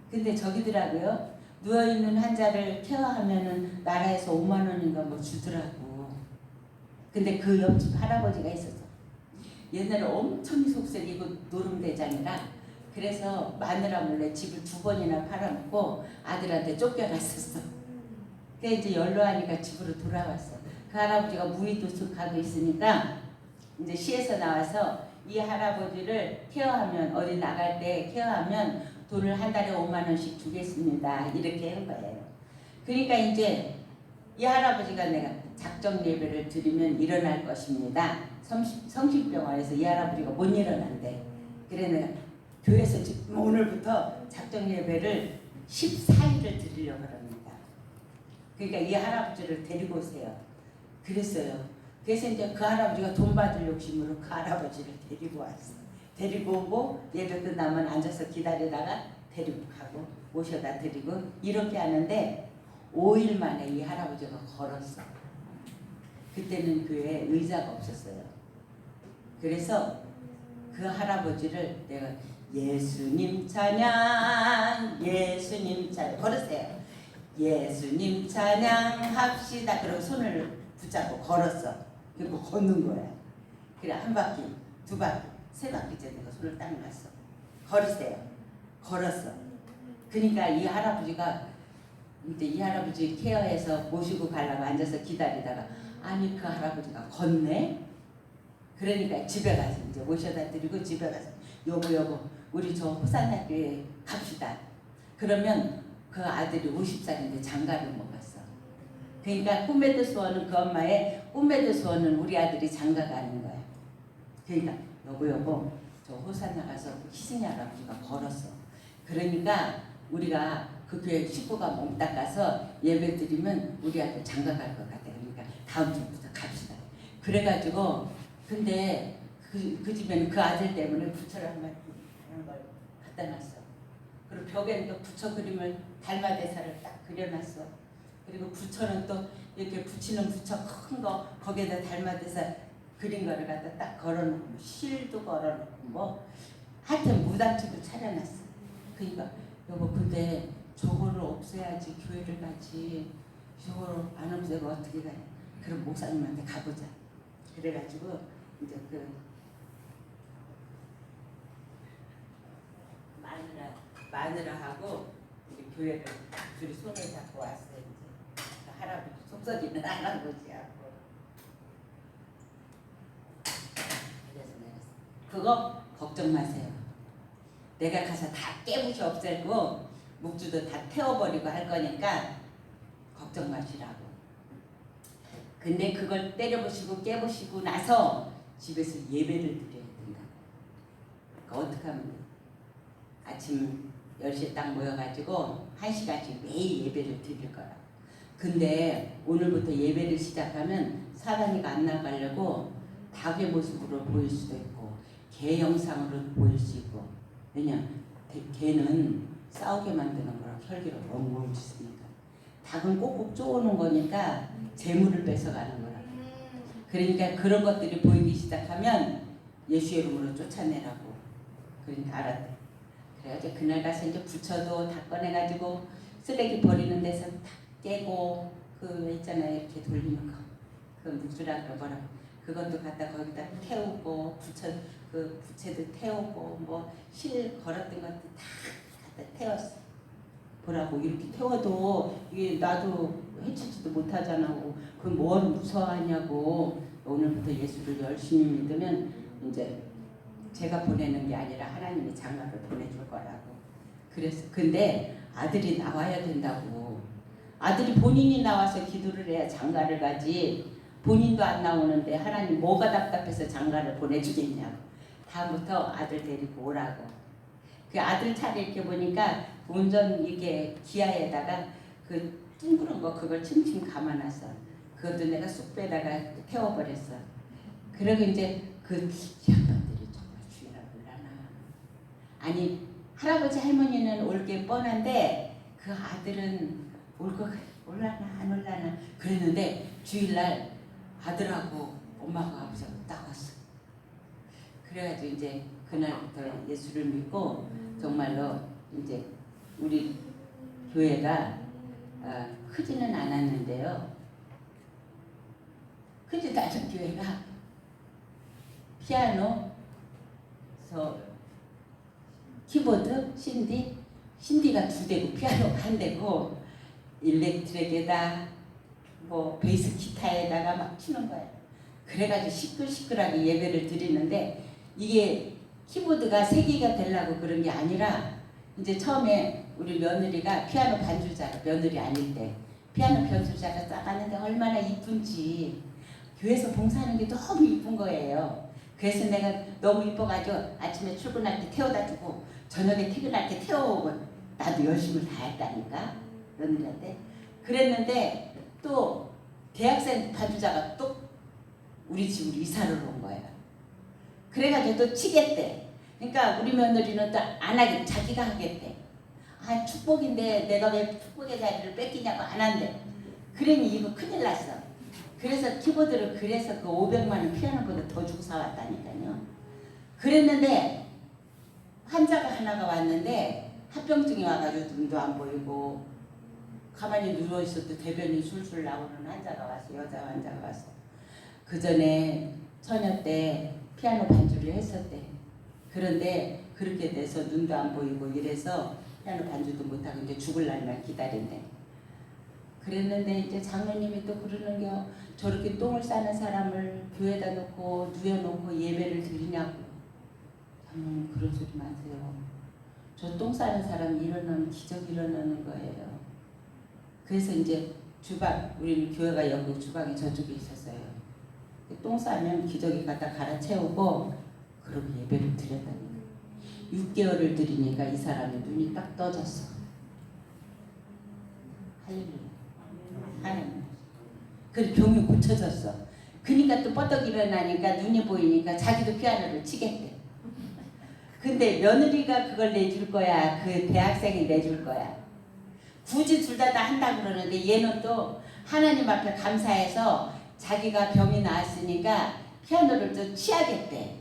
근데 저기더라고요. 누워있는 환자를 케어하면은 나라에서 5만 원인가 뭐 주더라고. 근데 그 옆집 할아버지가 있었어. 옛날에 엄청 속썩이고 노름대장이라 그래서 마누라 몰래 집을 2번이나 팔아먹고 아들한테 쫓겨갔었어. 그래 이제 연로하니까 집으로 돌아왔어. 그 할아버지가 무의도숙하고 있으니까 이제 시에서 나와서 이 할아버지를 케어하면 어디 나갈 때 케어하면 돈을 한 달에 5만 원씩 주겠습니다. 이렇게 한 거예요. 그러니까 이제 이 할아버지가 내가 작정 예배를 드리면 일어날 것입니다. 성심병원에서 이 할아버지가 못 일어난대. 그래 내가 교회에서 지금 오늘부터 작정 예배를 14일을 드리려고 합니다. 그러니까 이 할아버지를 데리고 오세요. 그랬어요. 그래서 이제 그 할아버지가 돈 받을 욕심으로 그 할아버지를 데리고 왔어. 데리고 오고 예배 끝나면 앉아서 기다리다가 데리고 가고 모셔다 드리고 이렇게 하는데 5일 만에 이 할아버지가 걸었어. 그때는 교회에 의자가 없었어요. 그래서 그 할아버지를 내가 예수님 찬양 예수님 찬양 걸으세요. 예수님 찬양합시다. 그러고 손을 붙잡고 걸었어. 그리고 걷는 거야. 그래 한 바퀴, 두 바퀴, 세 바퀴째 내가 손을 딱 놨어. 걸으세요. 걸었어. 그러니까 이 할아버지가 이제 이 할아버지 케어해서 모시고 가려고 앉아서 기다리다가 아니 그 할아버지가 걷네. 그러니까 집에 가서 이제 모셔다 드리고 집에 가서 여보 우리 저 호산학교에 갑시다. 그러면 그 아들이 50살인데 장가를 못 갔어. 그러니까 꿈에도 소원은 그 엄마의 꿈에도 소원은 우리 아들이 장가 가는 거야. 그러니까 여보 저 호산 나가서 희승이 할아버지가 걸었어. 그러니까 우리가 그 교회 식구가 몸 닦아서 예배 드리면 우리 아들 장가 갈 것 같아. 그러니까 다음 주부터 갑시다. 그래가지고 근데 그 집에는 그 아들 때문에 부처를 한 마리 하는 걸 갖다 놨어. 그리고 벽에 또 부처 그림을 달마대사를 딱 그려놨어. 그리고 부처는 또 이렇게 붙이는 부처 큰 거 거기에다 달마대사 그린 거를 갖다 딱 걸어놓고 실도 걸어놓고 뭐 하여튼 무당집을 차려놨어. 그러니까 여보 근데 저거를 없애야지 교회를 가지. 저거를 안 없애고 어떻게 가냐. 그럼 목사님한테 가보자. 그래가지고 이제 그 마누라하고 우리 교회를 둘이 손을 잡고 왔어요. 이제 그 할아버지 속썩이는 할아버지하고 그래서 내가 그거 걱정 마세요. 내가 가서 다 깨부셔 없애고 묵주도 다 태워버리고 할 거니까 걱정 마시라고. 근데 그걸 때려보시고 깨보시고 나서 집에서 예배를 드려야 된다. 그러니까 어떻게 하면 돼? 아침 10시에 딱 모여가지고 1시간씩 매일 예배를 드릴 거라. 근데 오늘부터 예배를 시작하면 사랑이가 안 나가려고 닭의 모습으로 보일 수도 있고 개 영상으로 보일 수 있고. 왜냐? 개는 싸우게 만드는 거라 혈기로 엉엉 짖으니까. 닭은 꼭꼭 쪼오는 거니까 재물을 뺏어가는 거라. 그러니까 그런 것들이 보이기 시작하면 예수 이름으로 쫓아내라고. 그러니까 알았대. 그래가지고 그날 가서 이제 부처도 다 꺼내가지고 쓰레기 버리는 데서 다 깨고 그 있잖아요 이렇게 돌리는 거. 그 묵주라 그러더라고. 그것도 갖다 거기다 태우고 그 부채도 태우고 뭐 실 걸었던 것도 다 갖다 태웠어. 보라고 이렇게 태워도 이게 나도 해치지도 못하잖아. 그럼 뭘 무서워하냐고. 오늘부터 예수를 열심히 믿으면 이제 제가 보내는 게 아니라 하나님이 장가를 보내줄 거라고. 그래서 근데 아들이 나와야 된다고. 아들이 본인이 나와서 기도를 해야 장가를 가지. 본인도 안 나오는데 하나님 뭐가 답답해서 장가를 보내주겠냐고. 다음부터 아들 데리고 오라고. 그 아들 차를 이렇게 보니까 운전 이게 기아에다가 그 둥그런 거 그걸 층층 감아놨어. 그것도 내가 쑥빼다가 태워버렸어. 그리고 이제 그 양반들이 정말 주의라 몰라나. 아니 할아버지 할머니는 올 게 뻔한데 그 아들은 올라나 안 올라나 그랬는데 주일날 아들하고 엄마하고 아버지하고 딱 왔어. 그래가지고 이제 그날부터 예수를 믿고 정말로 이제 우리 교회가 크지는 않았는데요. 크지도 않은 교회가 피아노, 키보드, 신디가 2대고 피아노가 1대고 일렉트릭에다 뭐 베이스 기타에다가 막 치는 거예요. 그래가지고 시끌시끌하게 예배를 드리는데 이게 키보드가 3개가 되려고 그런 게 아니라 이제 처음에 우리 며느리가 피아노 반주자가 며느리 아닐 때 피아노 반주자가 싸갔는데 얼마나 이쁜지 교회에서 봉사하는 게 너무 이쁜 거예요. 그래서 내가 너무 이뻐가지고 아침에 출근할 때 태워다 주고 저녁에 퇴근할 때 태워오고 나도 열심히 다 했다니까 며느리한테. 그랬는데 또 대학생 반주자가 또 우리 집으로 이사를 온 거예요. 그래가지고 또 치겠대. 그러니까 우리 며느리는 또 안 하겠대. 자기가 하겠대. 아 축복인데 내가 왜 축복의 자리를 뺏기냐고 안 한대. 그러니 이거 큰일 났어. 그래서 키보드를 그래서 그 500만 원 피아노보다 더 주고 사왔다니까요. 그랬는데 환자가 하나가 왔는데 합병증이 와가지고 눈도 안 보이고 가만히 누워있어도 대변이 술술 나오는 환자가 왔어. 여자 환자가 왔어. 그 전에 처녀 때 피아노 반주를 했었대. 그런데 그렇게 돼서 눈도 안 보이고 이래서 피아노 반주도 못하고 이제 죽을 날만 기다린대. 그랬는데 이제 장로님이 또 그러는 게 저렇게 똥을 싸는 사람을 교회에다 놓고 누워놓고 예배를 드리냐고. 장로님 그런 소리 마세요. 저 똥 싸는 사람이 일어나면 기적이 일어나는 거예요. 그래서 이제 주방, 우리는 교회가 여기 주방이 저쪽에 있었어요. 똥 싸면 기저귀 갖다 갈아채우고 그러고 예배를 드렸다니까. 6개월을 드리니까 이 사람의 눈이 딱 떠졌어. 할렐루야. 하나님. 그리고 병이 고쳐졌어. 그러니까 또 뻗덕 일어나니까 눈이 보이니까 자기도 피아노를 치겠대. 근데 며느리가 그걸 내줄 거야? 그 대학생이 내줄 거야? 굳이 둘 다 한다고 그러는데 얘는 또 하나님 앞에 감사해서 자기가 병이 나았으니까 피아노를 또 치야겠대.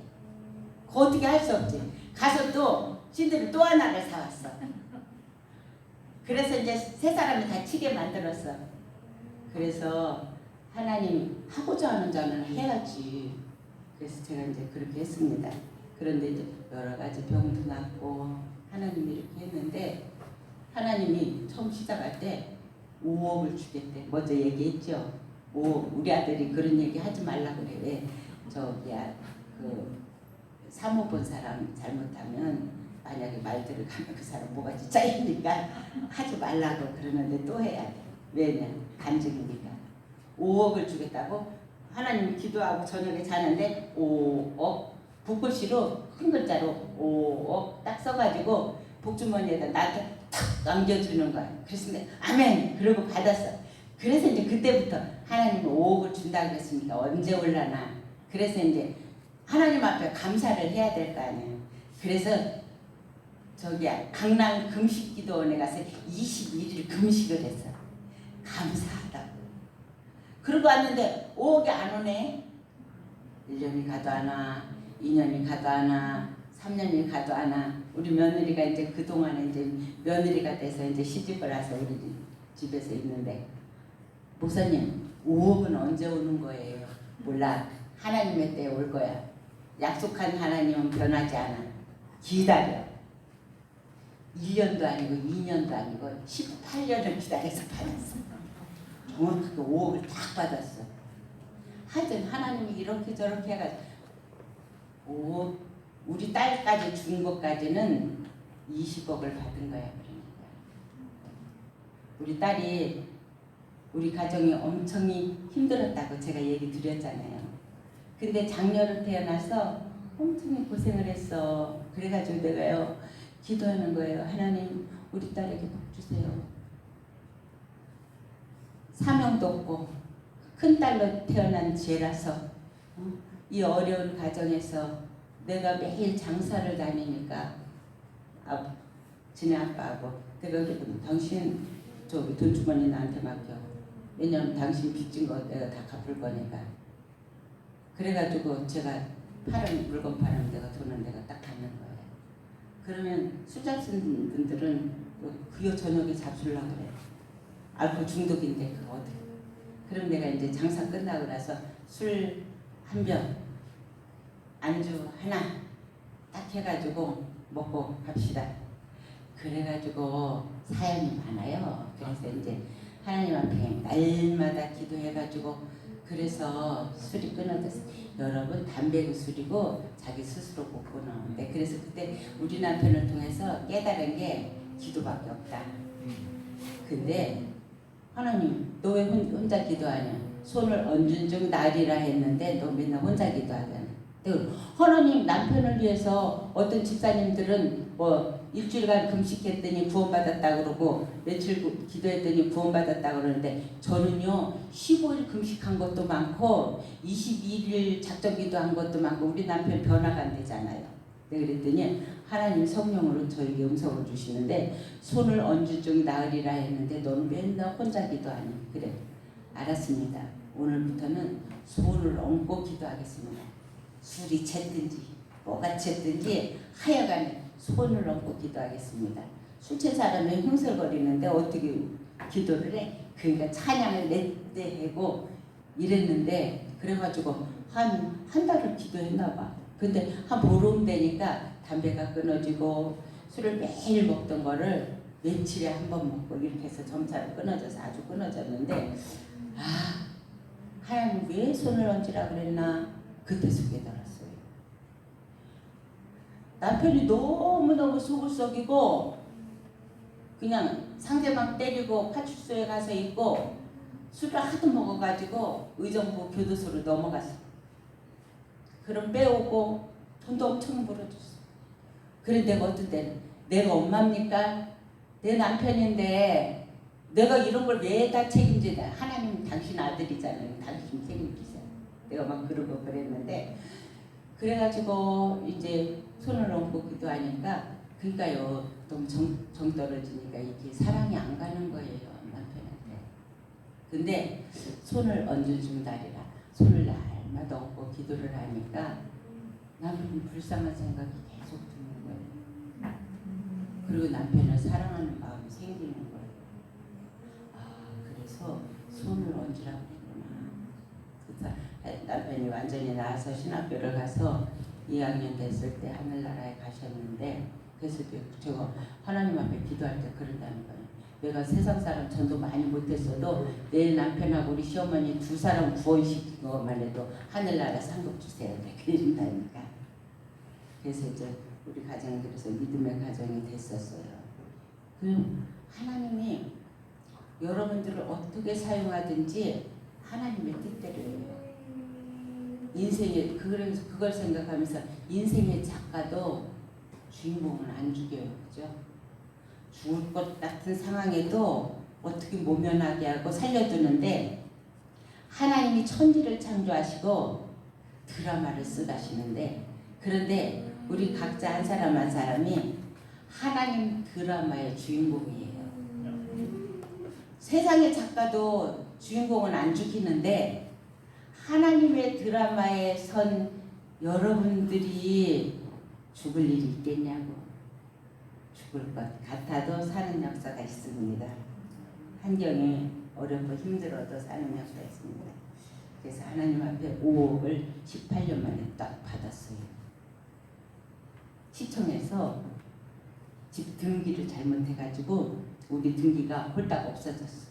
그거 어떻게 할 수 없지. 가서 또 신들이 또 하나를 사왔어. 그래서 이제 3사람이 다 치게 만들었어. 그래서 하나님 하고자 하는 자는 해야지. 그래서 제가 이제 그렇게 했습니다. 그런데 이제 여러 가지 병도 낫고 하나님이 이렇게 했는데 하나님이 처음 시작할 때 5억을 주겠대. 먼저 얘기했죠. 우리 아들이 그런 얘기 하지 말라고 그래. 왜 저기야 그 사모 본 사람 잘못하면 만약에 말들을 가면 그 사람 뭐가지 짜이니까 하지 말라고 그러는데 또 해야 돼. 왜냐 간증이니까. 5억을 주겠다고 하나님이 기도하고 저녁에 자는데 5억 붓글씨로 큰 글자로 5억 딱 써가지고 복주머니에다 나한테 탁 남겨주는 거야. 그래서 내가 아멘 그러고 받았어. 그래서 이제 그때부터 하나님은 5억을 준다 그랬으니까 언제 올라나. 그래서 이제 하나님 앞에 감사를 해야 될 거 아니에요. 그래서 저기야 강남 금식기도원에 가서 21일 금식을 했어. 감사하다고. 그러고 왔는데 5억이 안 오네. 1년이 가도 안 와. 2년이 가도 안 와. 3년이 가도 안 와. 우리 며느리가 이제 그동안에 이제 며느리가 돼서 이제 시집을 와서 우리 집에서 있는데 목사님 5억은 언제 오는 거예요? 몰라. 하나님의 때에 올 거야. 약속한 하나님은 변하지 않아. 기다려. 1년도 아니고 2년도 아니고 18년을 기다려서 받았어. 정확하게 5억을 딱 받았어. 하여튼 하나님이 이렇게 저렇게 해가지고 5억 우리 딸까지 준 것까지는 20억을 받은 거야. 그러니까 우리 딸이 우리 가정이 엄청 힘들었다고 제가 얘기 드렸잖아요. 근데 장녀로 태어나서 엄청 고생을 했어. 그래가지고 내가요 기도하는 거예요. 하나님 우리 딸에게 복 주세요. 사명도 없고 큰 딸로 태어난 죄라서 이 어려운 가정에서 내가 매일 장사를 다니니까 지네 아빠하고 내가 그랬더니 당신 저기 돈 주머니 나한테 맡겨. 왜냐면 당신 빚진 거 내가 다 갚을 거니까. 그래가지고 제가 물건 파는 데가 돈은 내가 딱 갚는 거예요. 그러면 술 잡수는 분들은 그요 저녁에 잡수려고 그래. 알코올 중독인데 그거 어떻게. 그럼 내가 이제 장사 끝나고 나서 술 한 병, 안주 하나 딱 해가지고 먹고 갑시다. 그래가지고 사연이 많아요. 그래서 이제 하나님 앞에 날마다 기도해가지고 그래서 술이 끊어졌어요. 여러분 담배도 술이고 자기 스스로 못 끊어는데 그래서 그때 우리 남편을 통해서 깨달은 게 기도밖에 없다. 근데 하나님 너 왜 혼자 기도하냐? 손을 얹은 중 나리라 했는데 너 맨날 혼자 기도하잖아. 하나님 남편을 위해서 어떤 집사님들은 뭐 일주일간 금식했더니 구원받았다 그러고 며칠 기도했더니 구원받았다 그러는데 저는요 15일 금식한 것도 많고 22일 작정 기도한 것도 많고 우리 남편 변화가 안 되잖아요. 그랬더니 하나님 성령으로 저에게 음성을 주시는데 손을 얹은 중 나으리라 했는데 너는 맨날 혼자 기도하니. 그래 알았습니다. 오늘부터는 손을 얹고 기도하겠습니다. 술이 챘든지 뭐가 챘든지 하여간에 손을 얹고 기도하겠습니다. 술 취한 사람은 흥설거리는데 어떻게 기도를 해? 그러니까 찬양을 냈대고 이랬는데 그래가지고 한 달을 기도했나 봐. 근데 한 보름 되니까 담배가 끊어지고 술을 매일 먹던 거를 며칠에 한 번 먹고 이렇게 해서 점차로 끊어져서 아주 끊어졌는데 하나님 왜 손을 얹으라 그랬나 그때서 깨달았어요. 남편이 너무너무 속을 썩이고 그냥 상대방 때리고 파출소에 가서 있고 술을 하도 먹어가지고 의정부 교도소로 넘어갔어. 그럼 빼오고 돈도 엄청 벌어줬어. 그래 내가 어떤 때는 내가 엄마입니까? 내 남편인데 내가 이런 걸 왜 다 책임지냐. 하나님 당신 아들이잖아요. 당신 책임지세요. 내가 막 그러고 그랬는데 그래가지고 이제 손을 얹고 기도하니까 그러니까요 너무 정 떨어지니까 이게 사랑이 안 가는 거예요 남편한테. 근데 손을 얹은 중달이라 손을 날마다 얹고 기도를 하니까 남편이 불쌍한 생각이 계속 드는 거예요. 그리고 남편을 사랑하는 마음이 생기는 거예요. 그래서 손을 얹으라고 했구나. 남편이 완전히 나와서 신학교를 가서 2학년 됐을 때 하늘나라에 가셨는데 그래서 제가 하나님 앞에 기도할 때 그런다는 거예요. 내가 세상 사람 전도 많이 못했어도 내 남편하고 우리 시어머니 두 사람 구원시킨 것만 해도 하늘나라 상급 주세요. 그런다니까. 그래서 이제 우리 가정들에서 믿음의 가정이 됐었어요. 그럼 하나님이 여러분들을 어떻게 사용하든지 하나님의 뜻대로 해요. 인생의 그래서 그걸 생각하면서 인생의 작가도 주인공은 안 죽여요, 그죠? 죽을 것 같은 상황에도 어떻게 모면하게 하고 살려두는데 하나님이 천지를 창조하시고 드라마를 쓰가시는데 그런데 우리 각자 한 사람 한 사람이 하나님 드라마의 주인공이에요. 세상의 작가도 주인공은 안 죽이는데 하나님의 드라마에 선 여러분들이 죽을 일이 있겠냐고. 죽을 것 같아도 사는 역사가 있습니다. 환경이 어렵고 힘들어도 사는 역사가 있습니다. 그래서 하나님 앞에 5억을 18년 만에 딱 받았어요. 시청에서 집 등기를 잘못해가지고 우리 등기가 홀딱 없어졌어.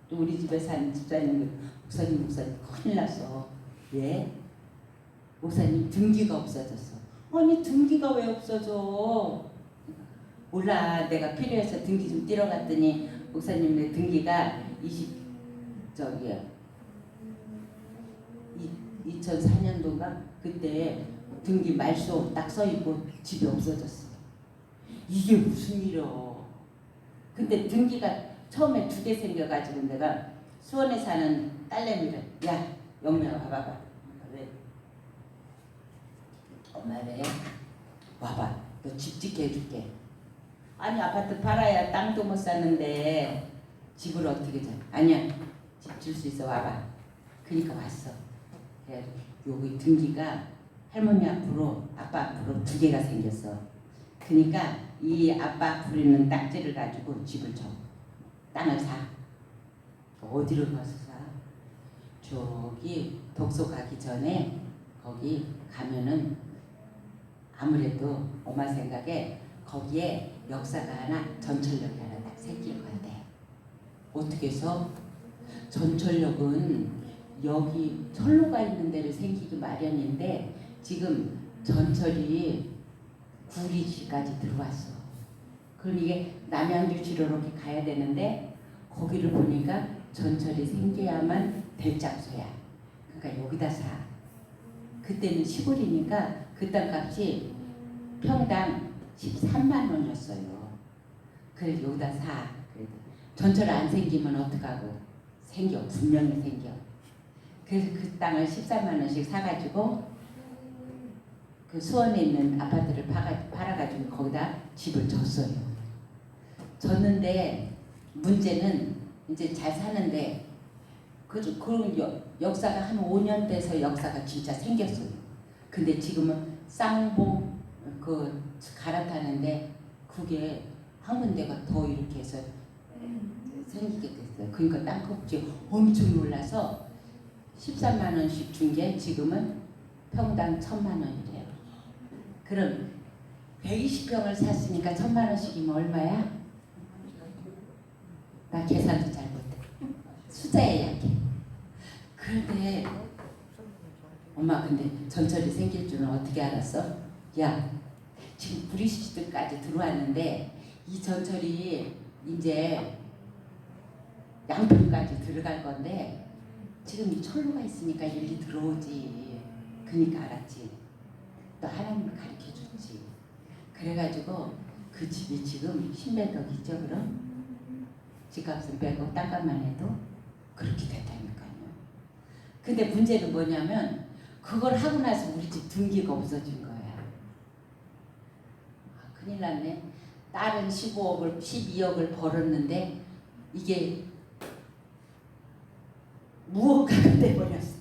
또 우리 집에 사는 집사님 목사님 큰일 났어. 왜? 목사님 등기가 없어졌어. 아니 등기가 왜 없어져? 몰라 내가 필요해서 등기 좀 띄러 갔더니 목사님의 등기가 2004년도인가 그때 등기 말소 딱 써있고 집이 없어졌어. 이게 무슨 일이야. 근데 등기가 처음에 2개 생겨가지고 내가 수원에 사는 딸내미를 야 영매가 와봐봐. 왜? 엄마 왜? 와봐. 너 집 짓게 해줄게. 아니 아파트 팔아야 땅도 못 사는데 집을 어떻게 줘? 아니야 집 줄 수 있어 와봐. 그러니까 왔어. 그래 여기 등기가 할머니 앞으로 아빠 앞으로 두 개가 생겼어. 그러니까 이 아빠 앞으로 있는 딱지를 가지고 집을 줘. 땅을 사. 어디로 가서 사? 저기 독소 가기 전에 거기 가면은 아무래도 엄마 생각에 거기에 역사가 하나 전철역이 하나 딱 생길 것 같아. 어떻게 해서? 전철역은 여기 철로가 있는 데를 생기기 마련인데 지금 전철이 구리시까지 들어왔어. 그럼 이게 남양주시로 이렇게 가야 되는데 거기를 보니까 전철이 생겨야만 될 장소야. 그러니까 여기다 사. 그때는 시골이니까 그 땅값이 평당 13만 원이었어요. 그래서 여기다 사. 그래도 전철 안 생기면 어떡하고? 생겨. 분명히 생겨. 그래서 그 땅을 13만 원씩 사가지고 그 수원에 있는 아파트를 팔아가지고 거기다 집을 줬어요. 줬는데 문제는 이제 잘 사는데 그런 역사가 한 5년 돼서 역사가 진짜 생겼어요. 근데 지금은 쌍봉 그 갈아타는데 그게 한 군데가 더 이렇게 해서 생기게 됐어요. 그러니까 땅값이 엄청 놀라서 13만 원씩 준 게 지금은 평당 1,000만 원이래요. 그럼 120평을 샀으니까 1,000만 원씩이면 얼마야? 나 계산도 잘 못해. 숫자에 약해. 그런데 엄마 근데 전철이 생길 줄은 어떻게 알았어? 야 지금 브리시즈까지 들어왔는데 이 전철이 이제 양평까지 들어갈 건데 지금 이 철로가 있으니까 일리 들어오지. 그러니까 알았지. 또 하나님을 가르쳐줬지. 그래가지고 그 집이 지금 10매덕 있죠 그럼? 집값은 빼고 땅값만 해도 그렇게 됐다니까요. 근데 문제는 뭐냐면 그걸 하고 나서 우리 집 등기가 없어진 거야. 큰일 났네. 딸은 15억을 12억을 벌었는데 이게 무허가가 돼버렸어.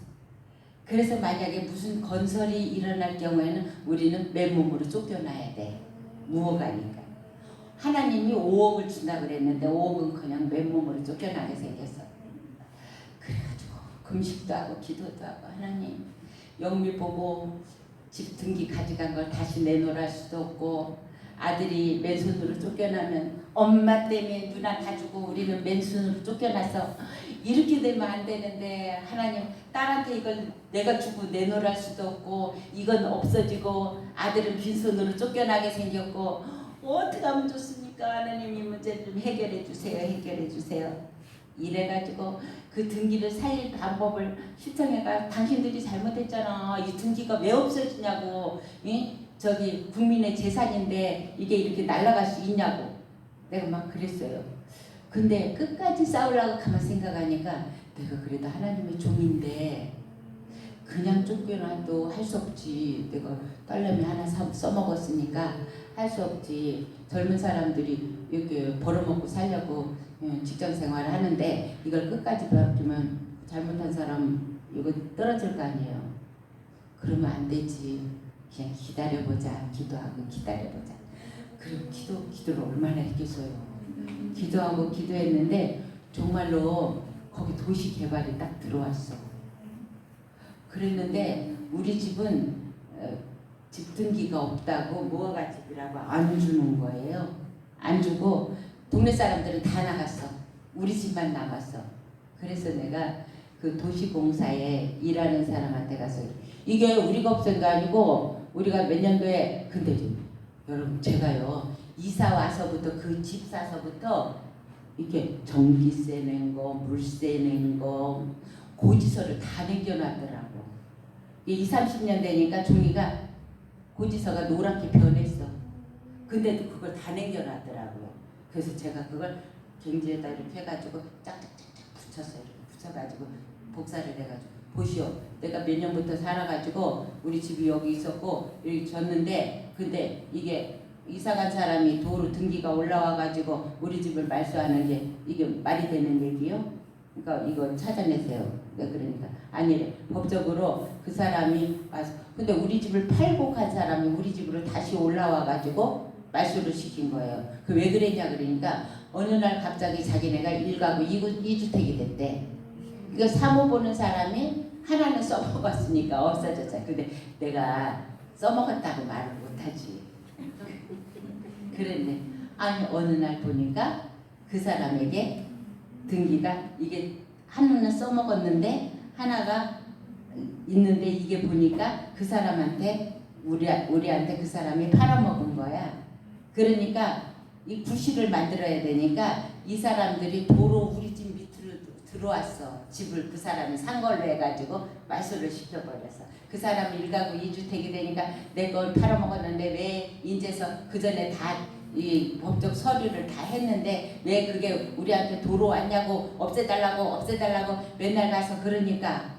그래서 만약에 무슨 건설이 일어날 경우에는 우리는 맨몸으로 쫓겨나야 돼. 무허가니까. 하나님이 5억을 준다 그랬는데 5억은 그냥 맨몸으로 쫓겨나게 생겼어. 그래가지고 금식도 하고 기도도 하고 하나님 영미 보고 집 등기 가져간 걸 다시 내놓을 수도 없고 아들이 맨손으로 쫓겨나면 엄마 때문에 누나 다 주고 우리는 맨손으로 쫓겨나서 이렇게 되면 안 되는데 하나님 딸한테 이걸 내가 주고 내놓을 수도 없고 이건 없어지고 아들은 빈손으로 쫓겨나게 생겼고 어떻게 하면 좋습니까? 하나님 이 문제 좀 해결해 주세요. 해결해 주세요. 이래가지고 그 등기를 살릴 방법을 시청해가 당신들이 잘못했잖아. 이 등기가 왜 없어지냐고. 저기 국민의 재산인데 이게 이렇게 날아갈 수 있냐고 내가 막 그랬어요. 근데 끝까지 싸우려고 가만 생각하니까 내가 그래도 하나님의 종인데 그냥 쫓겨나도 할 수 없지. 내가 딸내미 하나 써먹었으니까 할 수 없지. 젊은 사람들이 이렇게 벌어먹고 살려고 직장 생활을 하는데 이걸 끝까지 배워주면 잘못한 사람 이거 떨어질 거 아니에요. 그러면 안 되지. 그냥 기다려보자. 기도하고 기다려보자. 그리고 기도를 얼마나 했겠어요. 기도하고 기도했는데 정말로 거기 도시 개발이 딱 들어왔어. 그랬는데 우리 집은 집 등기가 없다고 무허가 집이라고 안 주는 거예요. 안 주고 동네 사람들은 다 나갔어. 우리 집만 남았어. 그래서 내가 그 도시공사에 일하는 사람한테 가서 이게 우리가 없앤 게 아니고 우리가 몇 년도에 근데 여러분 제가요 이사 와서부터 그 집 사서부터 이게 전기세 낸 거, 물세 낸 거, 고지서를 다 남겨놨더라고. 20, 30년 되니까 종이가 고지서가 노랗게 변했어. 근데도 그걸 다 남겨놨더라고요. 그래서 제가 그걸 경지에다 이렇게 해가지고 짝짝짝짝 붙였어요. 이렇게 붙여가지고 복사를 해가지고 보시오. 내가 몇 년부터 살아가지고 우리 집이 여기 있었고 여기 줬는데 근데 이게 이사간 사람이 도로 등기가 올라와가지고 우리 집을 말소하는 게 이게 말이 되는 얘기요? 그러니까 이거 찾아내세요. 네, 그러니까 아니래. 법적으로 그 사람이 와서 근데 우리 집을 팔고 간 사람이 우리 집으로 다시 올라와가지고 말소를 시킨 거예요. 그 왜 그랬냐 그러니까 어느 날 갑자기 자기네가 1가구 2주택이 됐대. 이거 사모 보는 사람이 하나는 써먹었으니까 없어졌잖아. 근데 내가 써먹었다고 말을 못하지. 그랬네. 아니 어느 날 보니까 그 사람에게 등기가 이게 하나는 써먹었는데 하나가 있는데 이게 보니까 그 사람한테 우리한테 그 사람이 팔아먹은 거야. 그러니까 이 구실을 만들어야 되니까 이 사람들이 도로 우리 집 밑으로 들어왔어. 집을 그 사람이 산 걸로 해가지고 말소를 시켜버렸어. 그 사람이 1가구 2주택이 되니까 내 걸 팔아먹었는데 왜 인제서 그 전에 다 이 법적 서류를 다 했는데 왜 그게 우리한테 도로 왔냐고 없애달라고 맨날 가서 그러니까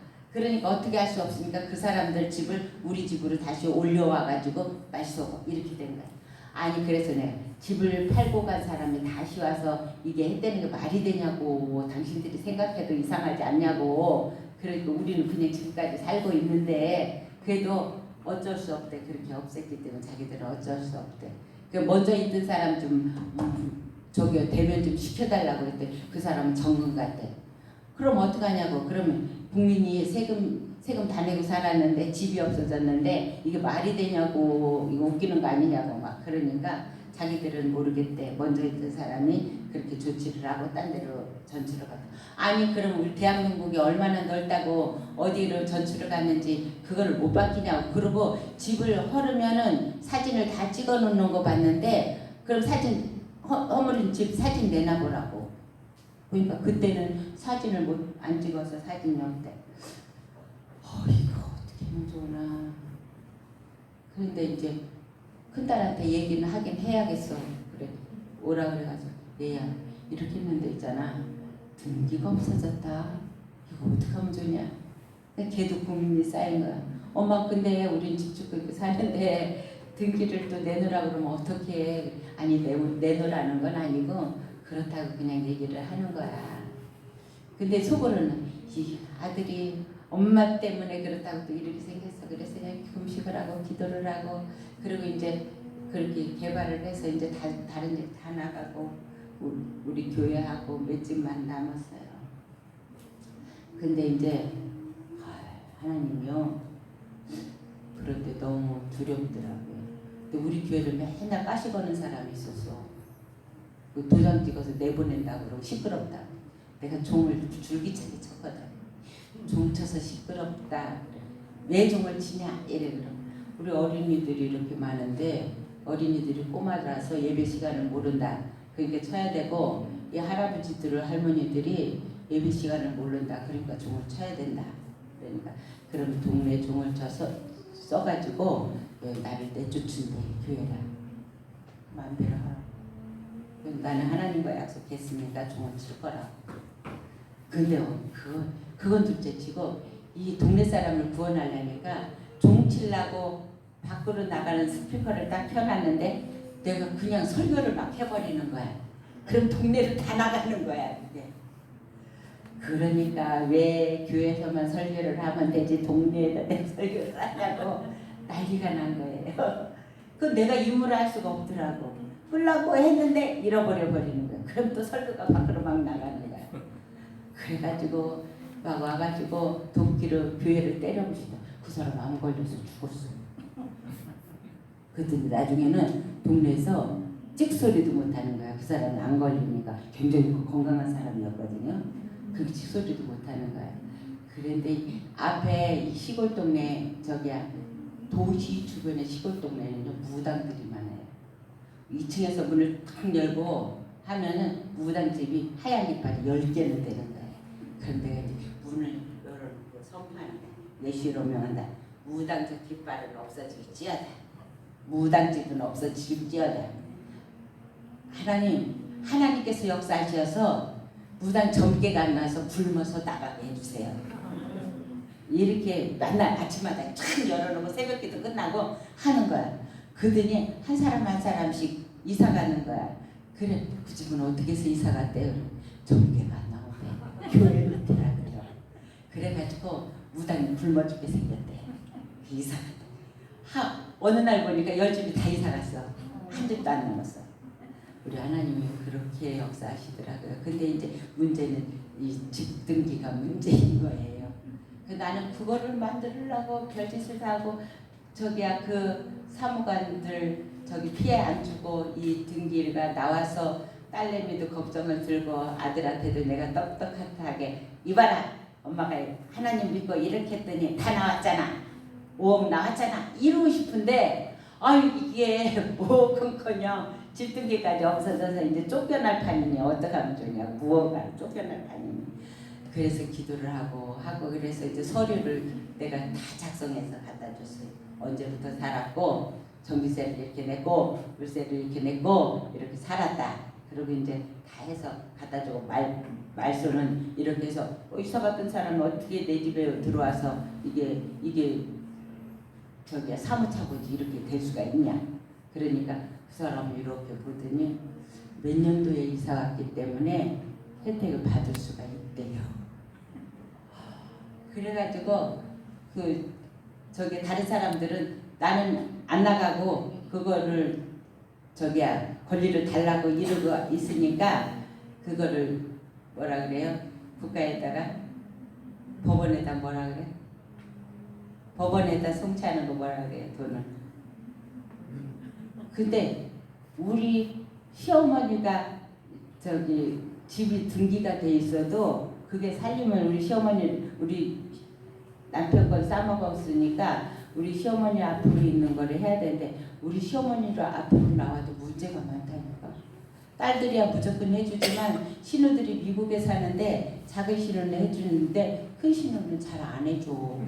어떻게 할 수 없으니까 그 사람들 집을 우리 집으로 다시 올려와가지고 말소 이렇게 된 거야. 아니 그래서 내가 집을 팔고 간 사람이 다시 와서 이게 했다는 게 말이 되냐고 당신들이 생각해도 이상하지 않냐고. 그러니까 우리는 그냥 지금까지 살고 있는데 그래도 어쩔 수 없대. 그렇게 없앴기 때문에 자기들은 어쩔 수 없대. 그 먼저 있던 사람 좀 저기 대면 좀 시켜달라고 그랬대. 그 사람은 정금 같대. 그럼 어떡하냐고. 그러면 국민이 세금 다 내고 살았는데 집이 없어졌는데 이게 말이 되냐고. 이거 웃기는 거 아니냐고 막 그러니까 자기들은 모르겠대. 먼저 있던 사람이 그렇게 조치를 하고 딴 데로 전출을 갔다. 아니 그럼 우리 대한민국이 얼마나 넓다고 어디로 전출을 갔는지 그걸 못 바뀌냐고. 그리고 집을 헐으면은 사진을 다 찍어 놓는 거 봤는데 그럼 사진 허물은 집 사진 내놔보라고. 그러니까 그때는 사진을 안 찍어서 사진이 없대. 이거 어떻게 하면 좋으나. 그런데 이제 큰딸한테 얘기는 하긴 해야겠어. 그래 오라 그래가지고 얘야 이렇게 했는데 있잖아 등기가 없어졌다. 이거 어떻게 하면 좋냐. 걔도 고민이 쌓인 거야. 엄마 근데 우린 집 짓고 이렇게 사는데 등기를 또 내놓으라고 그러면 어떻게 해. 아니 내놓으라는 건 아니고 그렇다고 그냥 얘기를 하는 거야. 근데 속으로는 이 아들이 엄마 때문에 그렇다고 또 이렇게 생겼어. 그래서 그냥 금식을 하고 기도를 하고 그리고 이제 그렇게 개발을 해서 이제 다른 집 다 나가고 우리 교회하고 몇 집만 남았어요. 근데 이제 하나님이요 그런데 너무 두렵더라고요. 근데 우리 교회를 맨날 까시거는 사람이 있었어. 그 도장 찍어서 내보낸다고 그러고 시끄럽다. 내가 종을 줄기차게 쳤거든. 종 쳐서 시끄럽다. 왜 종을 치냐 이래 그럼. 우리 어린이들이 이렇게 많은데 어린이들이 꼬마라서 예배 시간을 모른다. 그러니까 쳐야 되고 이 할아버지들을 할머니들이 예배 시간을 모른다. 그러니까 종을 쳐야 된다. 그러니까 그럼 동네 종을 쳐서 써가지고 나를 내쫓은대 교회라. 마음대로 하라고. 나는 하나님과 약속했으니까 종을 칠 거라고. 근데 그건 둘째치고 이 동네 사람을 구원하려니까 종 치려고 밖으로 나가는 스피커를 딱 켜놨는데 내가 그냥 설교를 막 해버리는 거야. 그럼 동네를 다 나가는 거야. 그게. 그러니까 왜 교회에서만 설교를 하면 되지 동네에다 내 설교를 하냐고 난리가 난 거예요. 그 내가 임무를 할 수가 없더라고. 하려고 했는데 잃어버려 버리는 거야. 그럼 또 설교가 밖으로 막 나가는 거야. 그래가지고 막 와가지고 도끼로 교회를 때려부시다. 그 사람 암 걸려서 죽었어. 그랬더니 나중에는 동네에서 찍소리도 못하는 거야. 그 사람은 안 걸리니까 굉장히 건강한 사람이었거든요. 그 찍소리도 못하는 거야. 그런데 앞에 시골 동네 저기야 도시 주변의 시골 동네는요 무당들이 많아요. 2층에서 문을 탁 열고 하면은 무당집이 하얀 깃발이 10개는 되는 거예요. 그런데 문을 열어놓고 선포하는데 예시로 명한다. 무당집 깃발은 없어질지어다. 무당집은 없어질지어다. 하나님께서 역사하셔서 무당 점괘가 안 나서 굶어서 나가게 해주세요. 이렇게 맨날 아침마다 쫙 열어놓고 새벽기도 끝나고 하는 거야. 그더니 한 사람 한 사람씩 이사 가는 거야. 그래 그 집은 어떻게 해서 이사 갔대요? 정계가 안 나오대. 교회 밑에라고요. 그래가지고 무당이 굶어 죽게 생겼대. 이사 갔다. 어느 날 보니까 10집이 다 이사 갔어. 한 집도 안 남았어. 우리 하나님이 그렇게 역사하시더라고요. 근데 이제 문제는 이 집등기가 문제인 거예요. 나는 그거를 만들려고 별짓을 다 하고 저기야 그 사무관들 저기 피해 안 주고 이 등기가 나와서 딸내미도 걱정을 들고 아들한테도 내가 똑똑하게 이봐라 엄마가 하나님 믿고 이렇게 했더니 다 나왔잖아 5억 나왔잖아 이러고 싶은데 이게 5억은커녕 집등기까지 없어져서 이제 쫓겨날 판이니 어떡하면 좋냐 무엇가 쫓겨날 판이니 그래서 기도를 하고 그래서 이제 서류를 내가 다 작성해서 갖다 줬어요. 언제부터 살았고 전기세를 이렇게 냈고 물세를 이렇게 냈고 이렇게 살았다. 그리고 이제 다 해서 갖다 주고 말소는 이렇게 해서 이사 갔던 사람은 어떻게 내 집에 들어와서 이게 저기야 사무차고지 이렇게 될 수가 있냐. 그러니까 그 사람을 이렇게 보더니 몇 년도에 이사 왔기 때문에 혜택을 받을 수가 있대요. 그래가지고 저기 다른 사람들은 나는 안 나가고 그거를 저기야 권리를 달라고 이러고 있으니까 그거를 뭐라 그래요? 국가에다가 법원에다 뭐라 그래? 법원에다 송치하는 거 뭐라 그래요? 돈을. 근데 우리 시어머니가 저기 집이 등기가 돼 있어도 그게 살림을 우리 시어머니 우리 남편 건 싸먹었으니까 우리 시어머니 앞으로 있는 거를 해야 되는데 우리 시어머니로 앞으로 나와도 문제가 많다니까. 딸들이야 무조건 해주지만 신우들이 미국에 사는데 작은 신우는 해주는데 큰 신우는 잘 안 해줘.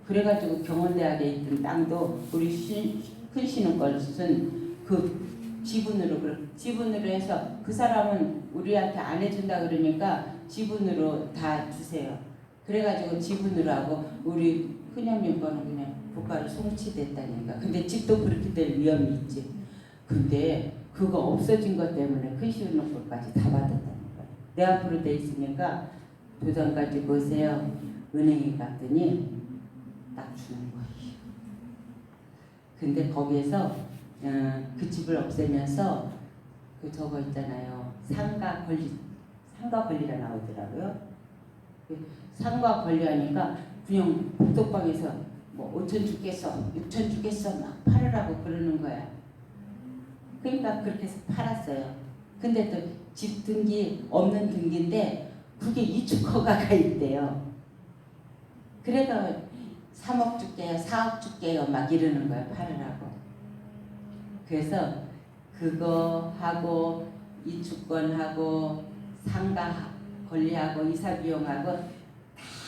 그래가지고 경원대학에 있던 땅도 우리 큰 신우 것은 그 지분으로 해서 그 사람은 우리한테 안 해준다 그러니까 지분으로 다 주세요. 그래가지고 지분으로 하고 우리 큰형님 거는 그냥 국가로 송치됐다니까. 근데 집도 그렇게 될 위험이 있지. 근데 그거 없어진 것 때문에 큰 시우는 것까지 다 받았다니까. 내 앞으로 돼 있으니까 도장 가지고 오세요. 은행에 갔더니 딱 주는 거예요. 근데 거기에서 그 집을 없애면서 그 저거 있잖아요. 상가 권리가 나오더라고요. 상가 권리하니까 그냥 복덕방에서 뭐 5천 주겠어, 6천 주겠어 막 팔으라고 그러는 거야. 그러니까 그렇게 해서 팔았어요. 근데 또 집 등기 없는 등기인데 그게 이축 허가가 있대요. 그래서 3억 줄게요, 4억 줄게요 막 이러는 거야 팔으라고. 그래서 그거 하고 이축권하고 상가 권리하고 이사 비용하고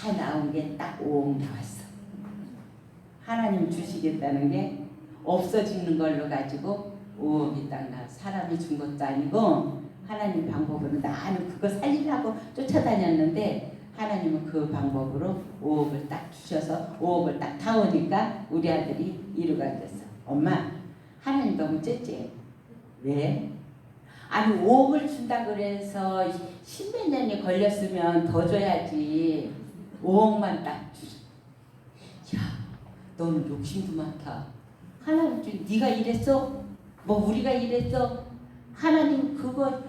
다 나온 게 딱 5억 나왔어. 하나님 주시겠다는 게 없어지는 걸로 가지고 5억이 딱 나. 사람이 준 것도 아니고 하나님 방법으로 나는 그거 살리려고 쫓아다녔는데 하나님은 그 방법으로 5억을 딱 주셔서 5억을 딱 타오니까 우리 아들이 이루가 됐어. 엄마 하나님 너무 째째. 왜? 아니 5억을 준다 그래서 10몇 년이 걸렸으면 더 줘야지. 5억만 딱 주셔. 야 너는 욕심도 많다. 하나님 좀 네가 이랬어? 뭐 우리가 이랬어? 하나님 그거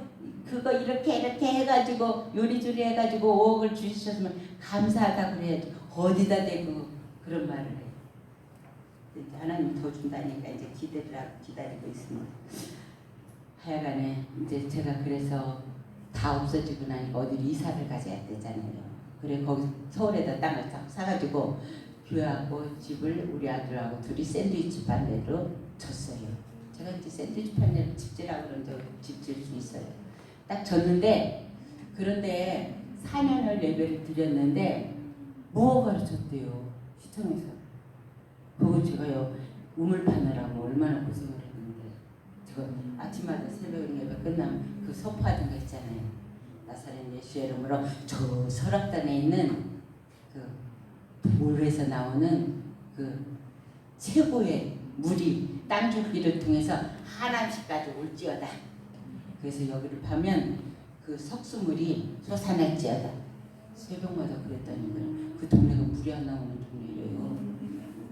이렇게 해가지고 요리조리 해가지고 5억을 주셨으면 감사하다 그래야지. 어디다 대고 그런 말을 해. 하나님 더 준다니까 이제 기다리고 있습니다. 하여간에 이제 제가 그래서 다 없어지고 나니까 어디로 이사를 가져야 되잖아요. 그래 거기 서울에다 땅을 딱 사가지고 교회하고 집을 우리 아들하고 둘이 샌드위치 판넬로 졌어요. 제가 이제 샌드위치 판넬 집지라고 그런 적 집질 수 있어요. 딱 졌는데 그런데 4년을 예배를 드렸는데 뭐 가르쳤대요 시청에서. 그거 제가요 우물 파느라고 얼마나 고생을 했는데 제가 아침마다 새벽 예배 끝나면 그 소파하던 거 있잖아요. 나사렛 예수의 이름으로 저 설악단에 있는 그 물에서 나오는 그 최고의 물이 땅 줄기를 통해서 하남시까지 올지어다. 그래서 여기를 파면 그 석수물이 솟아날지어다. 새벽마다 그랬다니까요. 그 동네가 물이 안 나오는 동네래요.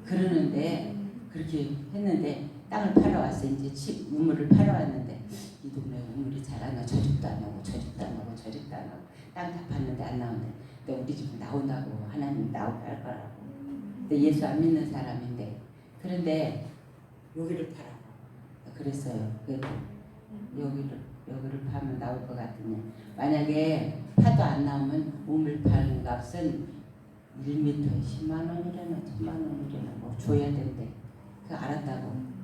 그러는데 그렇게 했는데 땅을 팔아왔어. 이제 우물을 팔아왔는데 이 동네 우물이 잘 안 나와. 저 집도 안 나오고 저 집도 안 나오고 저 집도 안 나오고 땅 다 팠는데 안 나오는데 근데 우리 집은 나온다고 하나님 나오게 할 거라고. 근데 예수 안 믿는 사람인데 그런데 여기를 파라고 그랬어요. 그래도 여기를 파면 나올 것 같으면 만약에 파도 안 나오면 우물 파는 값은 1m에 10만 원이라나 1000만 원이라나 뭐 줘야 된대. 그 알았다고.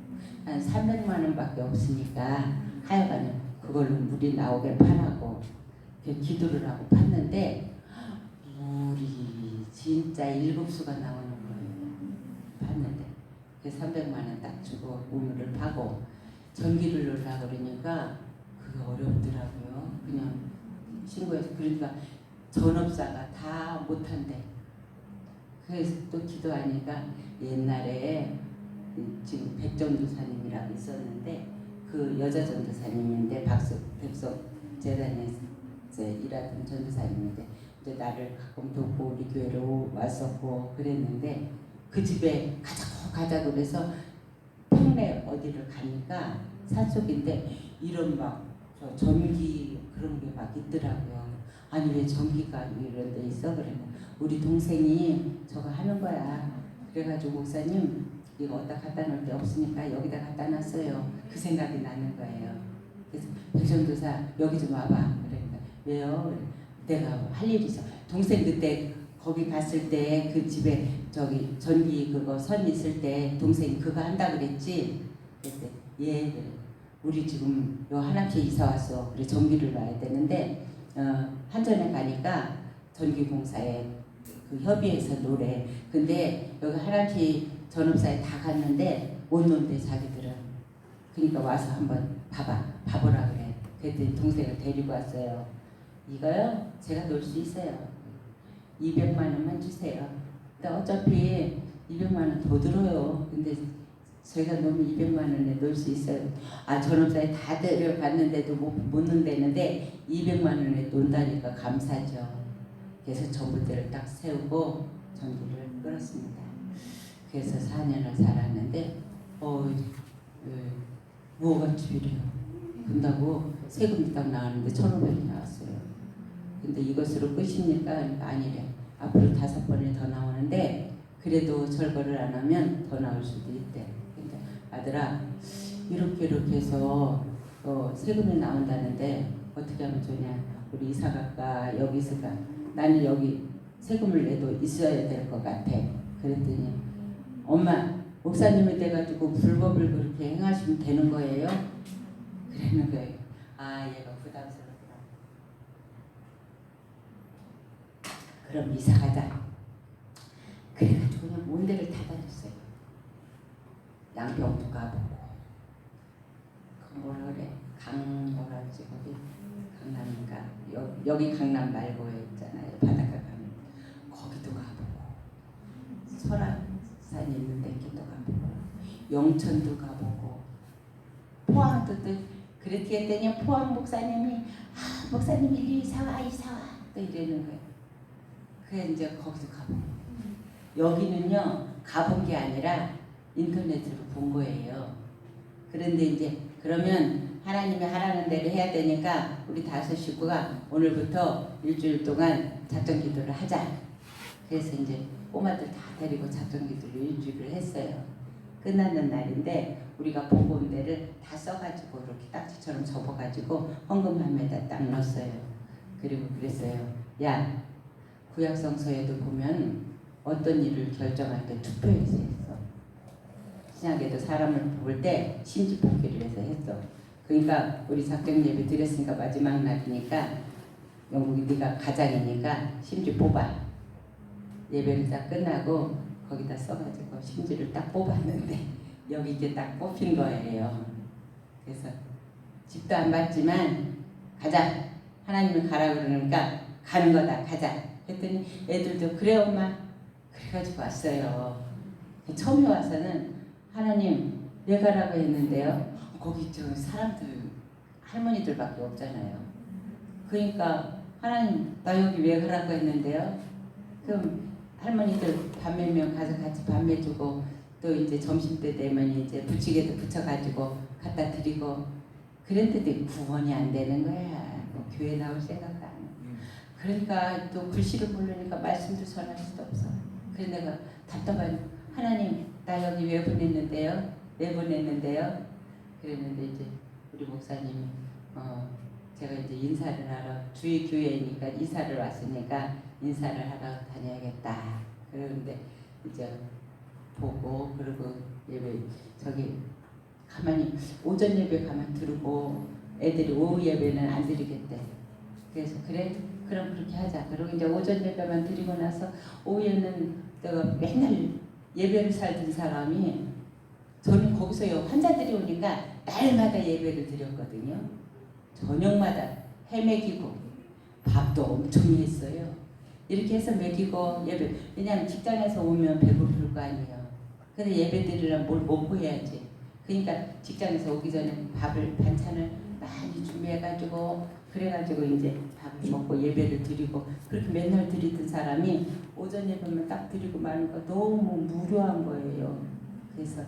한 300만 원밖에 없으니까 하여간에 그걸로 물이 나오게 파라고 기도를 하고 팠는데 물이 진짜 7수가 나오는 거예요. 팠는데 그 300만 원 딱 주고 우물을 파고 전기를 넣으려고 그러니까 그게 어렵더라고요. 그냥 신고해서 그러니까 전업사가 다 못한대. 그래서 또 기도하니까 옛날에 지금 백전도사님이라고 있었는데 그 여자 전도사님인데 백석 재단에서 일하던 전도사님인데 이제 나를 가끔 돕고 우리 교회로 왔었고 그랬는데 그 집에 가자고 그래서 평내 어디를 가니까 산속인데 이런 막 저 전기 그런 게 막 있더라고요. 아니 왜 전기가 이런 데 있어? 그러면 우리 동생이 저거 하는 거야. 그래가지고 목사님 이거 어디다 갖다 놓을 데 없으니까 여기다 갖다 놨어요. 그 생각이 나는 거예요. 그래서 백전도사 여기 좀 와봐. 그러니까 왜요? 내가 할 일이 있어. 동생 그때 거기 갔을 때 그 집에 저기 전기 그거 선 있을 때 동생이 그거 한다 그랬지? 그랬더니 예 그래. 우리 지금 요 하남시에 이사 왔어. 그래 전기를 놔야 되는데 한전에 가니까 전기공사에 그 협의해서 노래. 근데 여기 하남시 전업사에 다 갔는데 못 논대 자기들은. 그러니까 와서 한번 봐보라 그래. 그랬더니 동생을 데리고 왔어요. 이거요? 제가 놀 수 있어요. 200만 원만 주세요. 근데 어차피 200만 원 더 들어요. 근데 제가 너무 200만 원에 놀 수 있어요. 아 전업사에 다 데려갔는데도 못 논다는데 200만 원에 논다니까 감사죠. 그래서 전봇대를 딱 세우고 전기를 끌었습니다. 그래서 4년을 살았는데 무허가집이래요. 근다고 세금이 딱 나왔는데 1,500이 나왔어요. 근데 이것으로 끝입니까? 아니래. 앞으로 5번이 더 나오는데 그래도 절거를 안 하면 더 나올 수도 있대. 근데 아들아 이렇게 해서 세금이 나온다는데 어떻게 하면 좋냐? 우리 이사 갈까 여기 있을까? 나는 여기 세금을 내도 있어야 될 것 같아. 그랬더니 엄마 목사님이 돼가지고 불법을 그렇게 행하시면 되는 거예요? 그러는 거예요. 아 얘가 부담스럽구나. 그럼 이사 가자. 그래가지고 그냥 온 데를 다 다녔어요. 양평도 가보고 그 뭐라 그래 뭐라지 거기 강남인가 여기 강남 말고 있잖아요. 바닷가 가면 거기도 가보고 설악산 있는 데도 가보고 영천도 가보고 포항도 또 그렇게 했더니 포항 목사님이 목사님 이사와 또 이러는 거예요. 그래 이제 거기도 가보고 여기는요 가본 게 아니라 인터넷으로 본 거예요. 그런데 이제 그러면 하나님이 하라는 대로 해야 되니까 우리 5 식구가 오늘부터 일주일 동안 작정 기도를 하자. 그래서 이제 꼬마들 다 데리고 작정 기도를 일주일을 했어요. 끝나는 날인데 우리가 보고 온 데를 다 써가지고 이렇게 딱지처럼 접어가지고 헌금함에다 딱 넣었어요. 그리고 그랬어요. 야 구약성서에도 보면 어떤 일을 결정할 때 투표해서 했어. 신약에도 사람을 볼 때 심지뽑기를 해서 했어. 그러니까 우리 작정 예배 드렸으니까 마지막 날이니까 영국이 네가 가장이니까 심지 뽑아. 예배를 딱 끝나고 거기다 써가지고 심지를 딱 뽑았는데 여기 이게 딱 뽑힌 거예요. 그래서 집도 안 받지만 가자. 하나님은 가라 그러니까 가는 거다. 가자. 했더니 애들도 그래 엄마. 그래가지고 왔어요. 처음에 와서는 하나님 왜 가라고 했는데요. 거기 저 사람들 할머니들밖에 없잖아요. 그러니까 하나님 나 여기 왜 가라고 했는데요. 그럼 할머니들 밥 몇명 가서 같이 밥 매주고 또 이제 점심때 되면 이제 부치개도 붙여가지고 갖다 드리고 그랬는데 구원이 안 되는 거야. 뭐 교회 나올 생각도 안 해. 그러니까 또 글씨를 모르니까 말씀도 전할 수도 없어. 그래서 내가 답답한 하나님 나 여기 왜 보냈는데요? 왜 보냈는데요? 그랬는데 이제 우리 목사님이 제가 이제 인사를 하러 주의 교회니까 이사를 왔으니까 인사를 하러 다녀야겠다. 그러는데 이제 보고 그리고 예배 저기 가만히 오전 예배 가만 들고 애들이 오후 예배는 안 드리겠대. 그래서 그래 그럼 그렇게 하자. 그리고 이제 오전 예배만 드리고 나서 오후에는 내가 맨날 예배를 살던 사람이 저는 거기서요 환자들이 오니까 날마다 예배를 드렸거든요. 저녁마다 해먹이고 밥도 엄청 했어요. 이렇게 해서 먹이고 예배 왜냐하면 직장에서 오면 배고플 거 아니에요. 근데 예배 드리려면 뭘 먹고 해야지. 그러니까 직장에서 오기 전에 밥을 반찬을 많이 준비해가지고 그래가지고 이제 밥을 먹고 예배를 드리고 그렇게 맨날 드리던 사람이 오전 예배만 딱 드리고 마는 거 너무 무료한 거예요. 그래서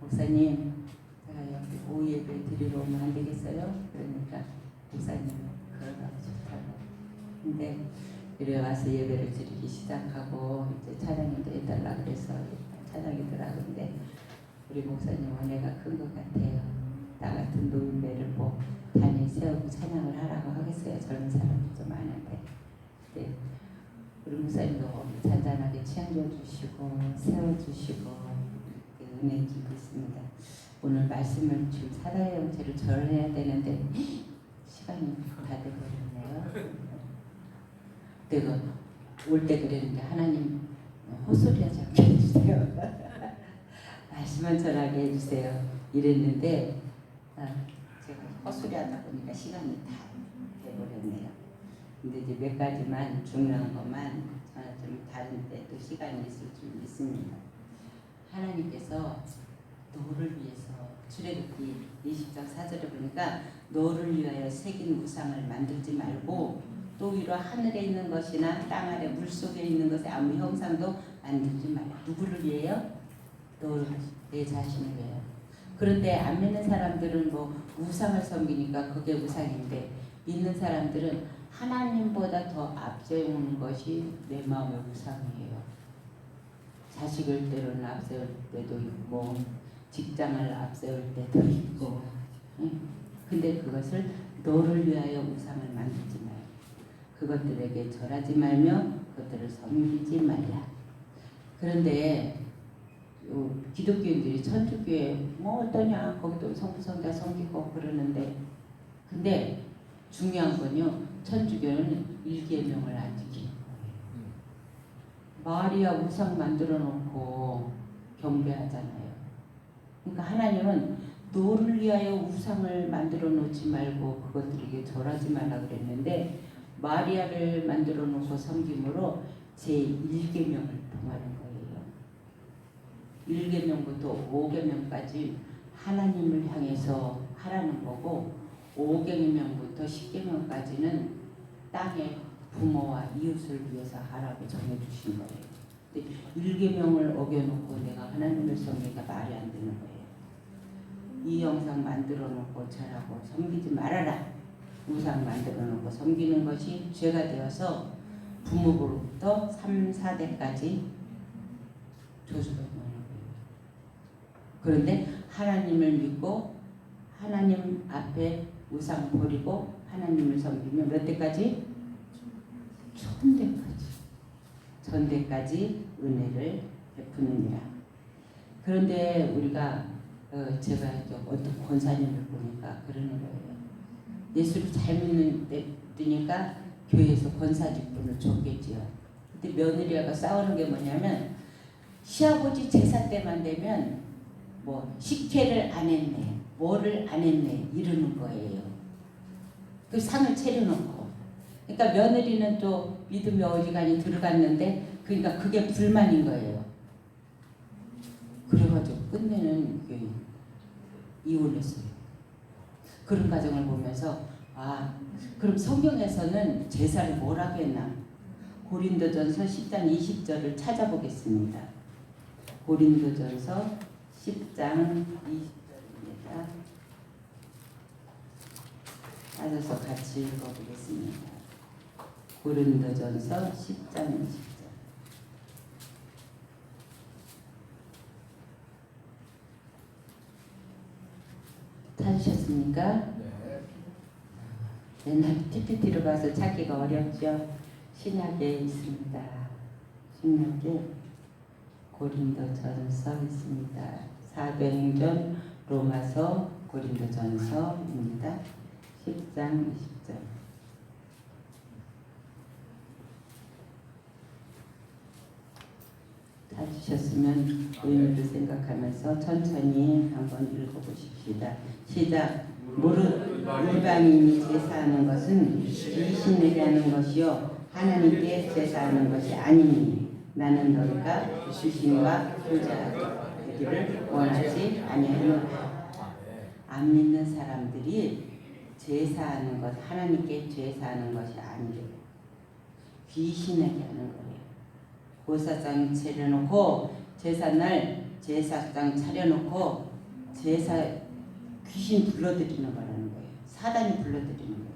목사님 제가 여기 오후 예배 드리러 오면 안 되겠어요? 그러니까 목사님은 그러라고 좋다고. 근데 이래 와서 예배를 드리기 시작하고 이제 찬양도 해달라 그래서 찬양이더라고. 근데 우리 목사님 은혜가 큰 것 같아요. 나 같은 노인배를 뭐 단위 세우고 찬양을 하라고 하겠어요. 젊은 사람도 좀 많은데. 네. 우리 목사님도 잔잔하게 치안줘 주시고 세워주시고 은혜 주고 있습니다. 오늘 말씀을 지금 사다리 형체를 절해야 되는데 시간이 다 돼버렸네요. 내가 올 때 그랬는데 하나님 헛소리하지 않게 해주세요. 말씀만 전하게 해주세요. 이랬는데 제가 헛소리하다 보니까 시간이 다 돼버렸네요. 근데 이제 몇 가지만 중요한 것만 저는 좀 다른데 또 시간이 있을 줄 믿습니다. 하나님께서 너를 위해서 출애굽기 20장 4절에 보니까 너를 위하여 새긴 우상을 만들지 말고 또 위로 하늘에 있는 것이나 땅 아래 물속에 있는 것의 아무 형상도 만들지 말라. 누구를 위해요? 내 자신을 위해요. 그런데 안 믿는 사람들은 뭐 우상을 섬기니까 그게 우상인데 믿는 사람들은 하나님보다 더 앞세우는 것이 내 마음의 우상이에요. 자식을 때로는 앞세울 때도 있고 직장을 앞세울 때도 있고 근데 그것을 너를 위하여 우상을 만들지 말라. 그것들에게 절하지 말며 그것들을 섬기지 말라. 그런데 기독교인들이 천주교에 뭐 어떠냐 거기도 성부성자 섬기고 그러는데 근데 중요한 건요 천주교는 일계명을 안 지키는 거예요. 마리아 우상 만들어 놓고 경배하잖아요. 그러니까 하나님은 너를 위하여 우상을 만들어 놓지 말고 그것들에게 절하지 말라 그랬는데 마리아를 만들어 놓고 섬김으로 제1계명을 범하는 거예요. 1계명부터 5계명까지 하나님을 향해서 하라는 거고 5계명부터 10계명까지는 땅의 부모와 이웃을 위해서 하라고 정해주신 거예요. 근데 1계명을 어겨놓고 내가 하나님을 섬기기가 말이 안 되는 거예요. 이 영상 만들어 놓고 절하고 섬기지 말아라. 우상 만들어 놓고 섬기는 것이 죄가 되어서 부모로부터 3, 4대까지 저주가 되는 거예요. 그런데 하나님을 믿고 하나님 앞에 우상 버리고 하나님을 섬기면 몇 대까지? 천대까지 은혜를 베푸느니라. 그런데 우리가 제가 어떤 권사님을 보니까 그러는 거예요. 예수를 잘 믿으니까 교회에서 권사 직분을 줬겠지요. 근데 며느리하고 싸우는 게 뭐냐면 시아버지 제사 때만 되면 뭐 식혜를 안 했네, 뭐를 안 했네 이러는 거예요. 그 상을 차려놓고. 그러니까 며느리는 또 믿음의 어지간히 들어갔는데 그러니까 그게 불만인 거예요. 그래가지고 끝내는 이게 이혼했어요. 그런 과정을 보면서 그럼 성경에서는 제사를 뭐라고 했나? 고린도전서 10장 20절을 찾아보겠습니다. 고린도전서 10장 20절입니다. 찾아서 같이 읽어보겠습니다. 고린도전서 10장 20절. 찾으셨습니까? 네. 옛날 PPT로 봐서 찾기가 어렵죠. 신약에 있습니다. 신약에 고린도전서 있습니다. 사도행전, 로마서, 고린도전서입니다. 10장 20절. 찾으셨으면 의미를 생각하면서 천천히 한번 읽어보십시다. 시작. 무릇 일반인이 제사하는 것은 귀신에게 하는 것이요 하나님께 제사하는 것이 아니니 나는 너희가 귀신과 교제하기를 원하지 아니하노라. 안 믿는 사람들이 제사하는 것, 하나님께 제사하는 것이 아니래요. 귀신에게 하는 거예요. 고사장 차려놓고 제사날 제사장 차려놓고 귀신 불러들이는 거라는 거예요. 사단이 불러들이는 거예요.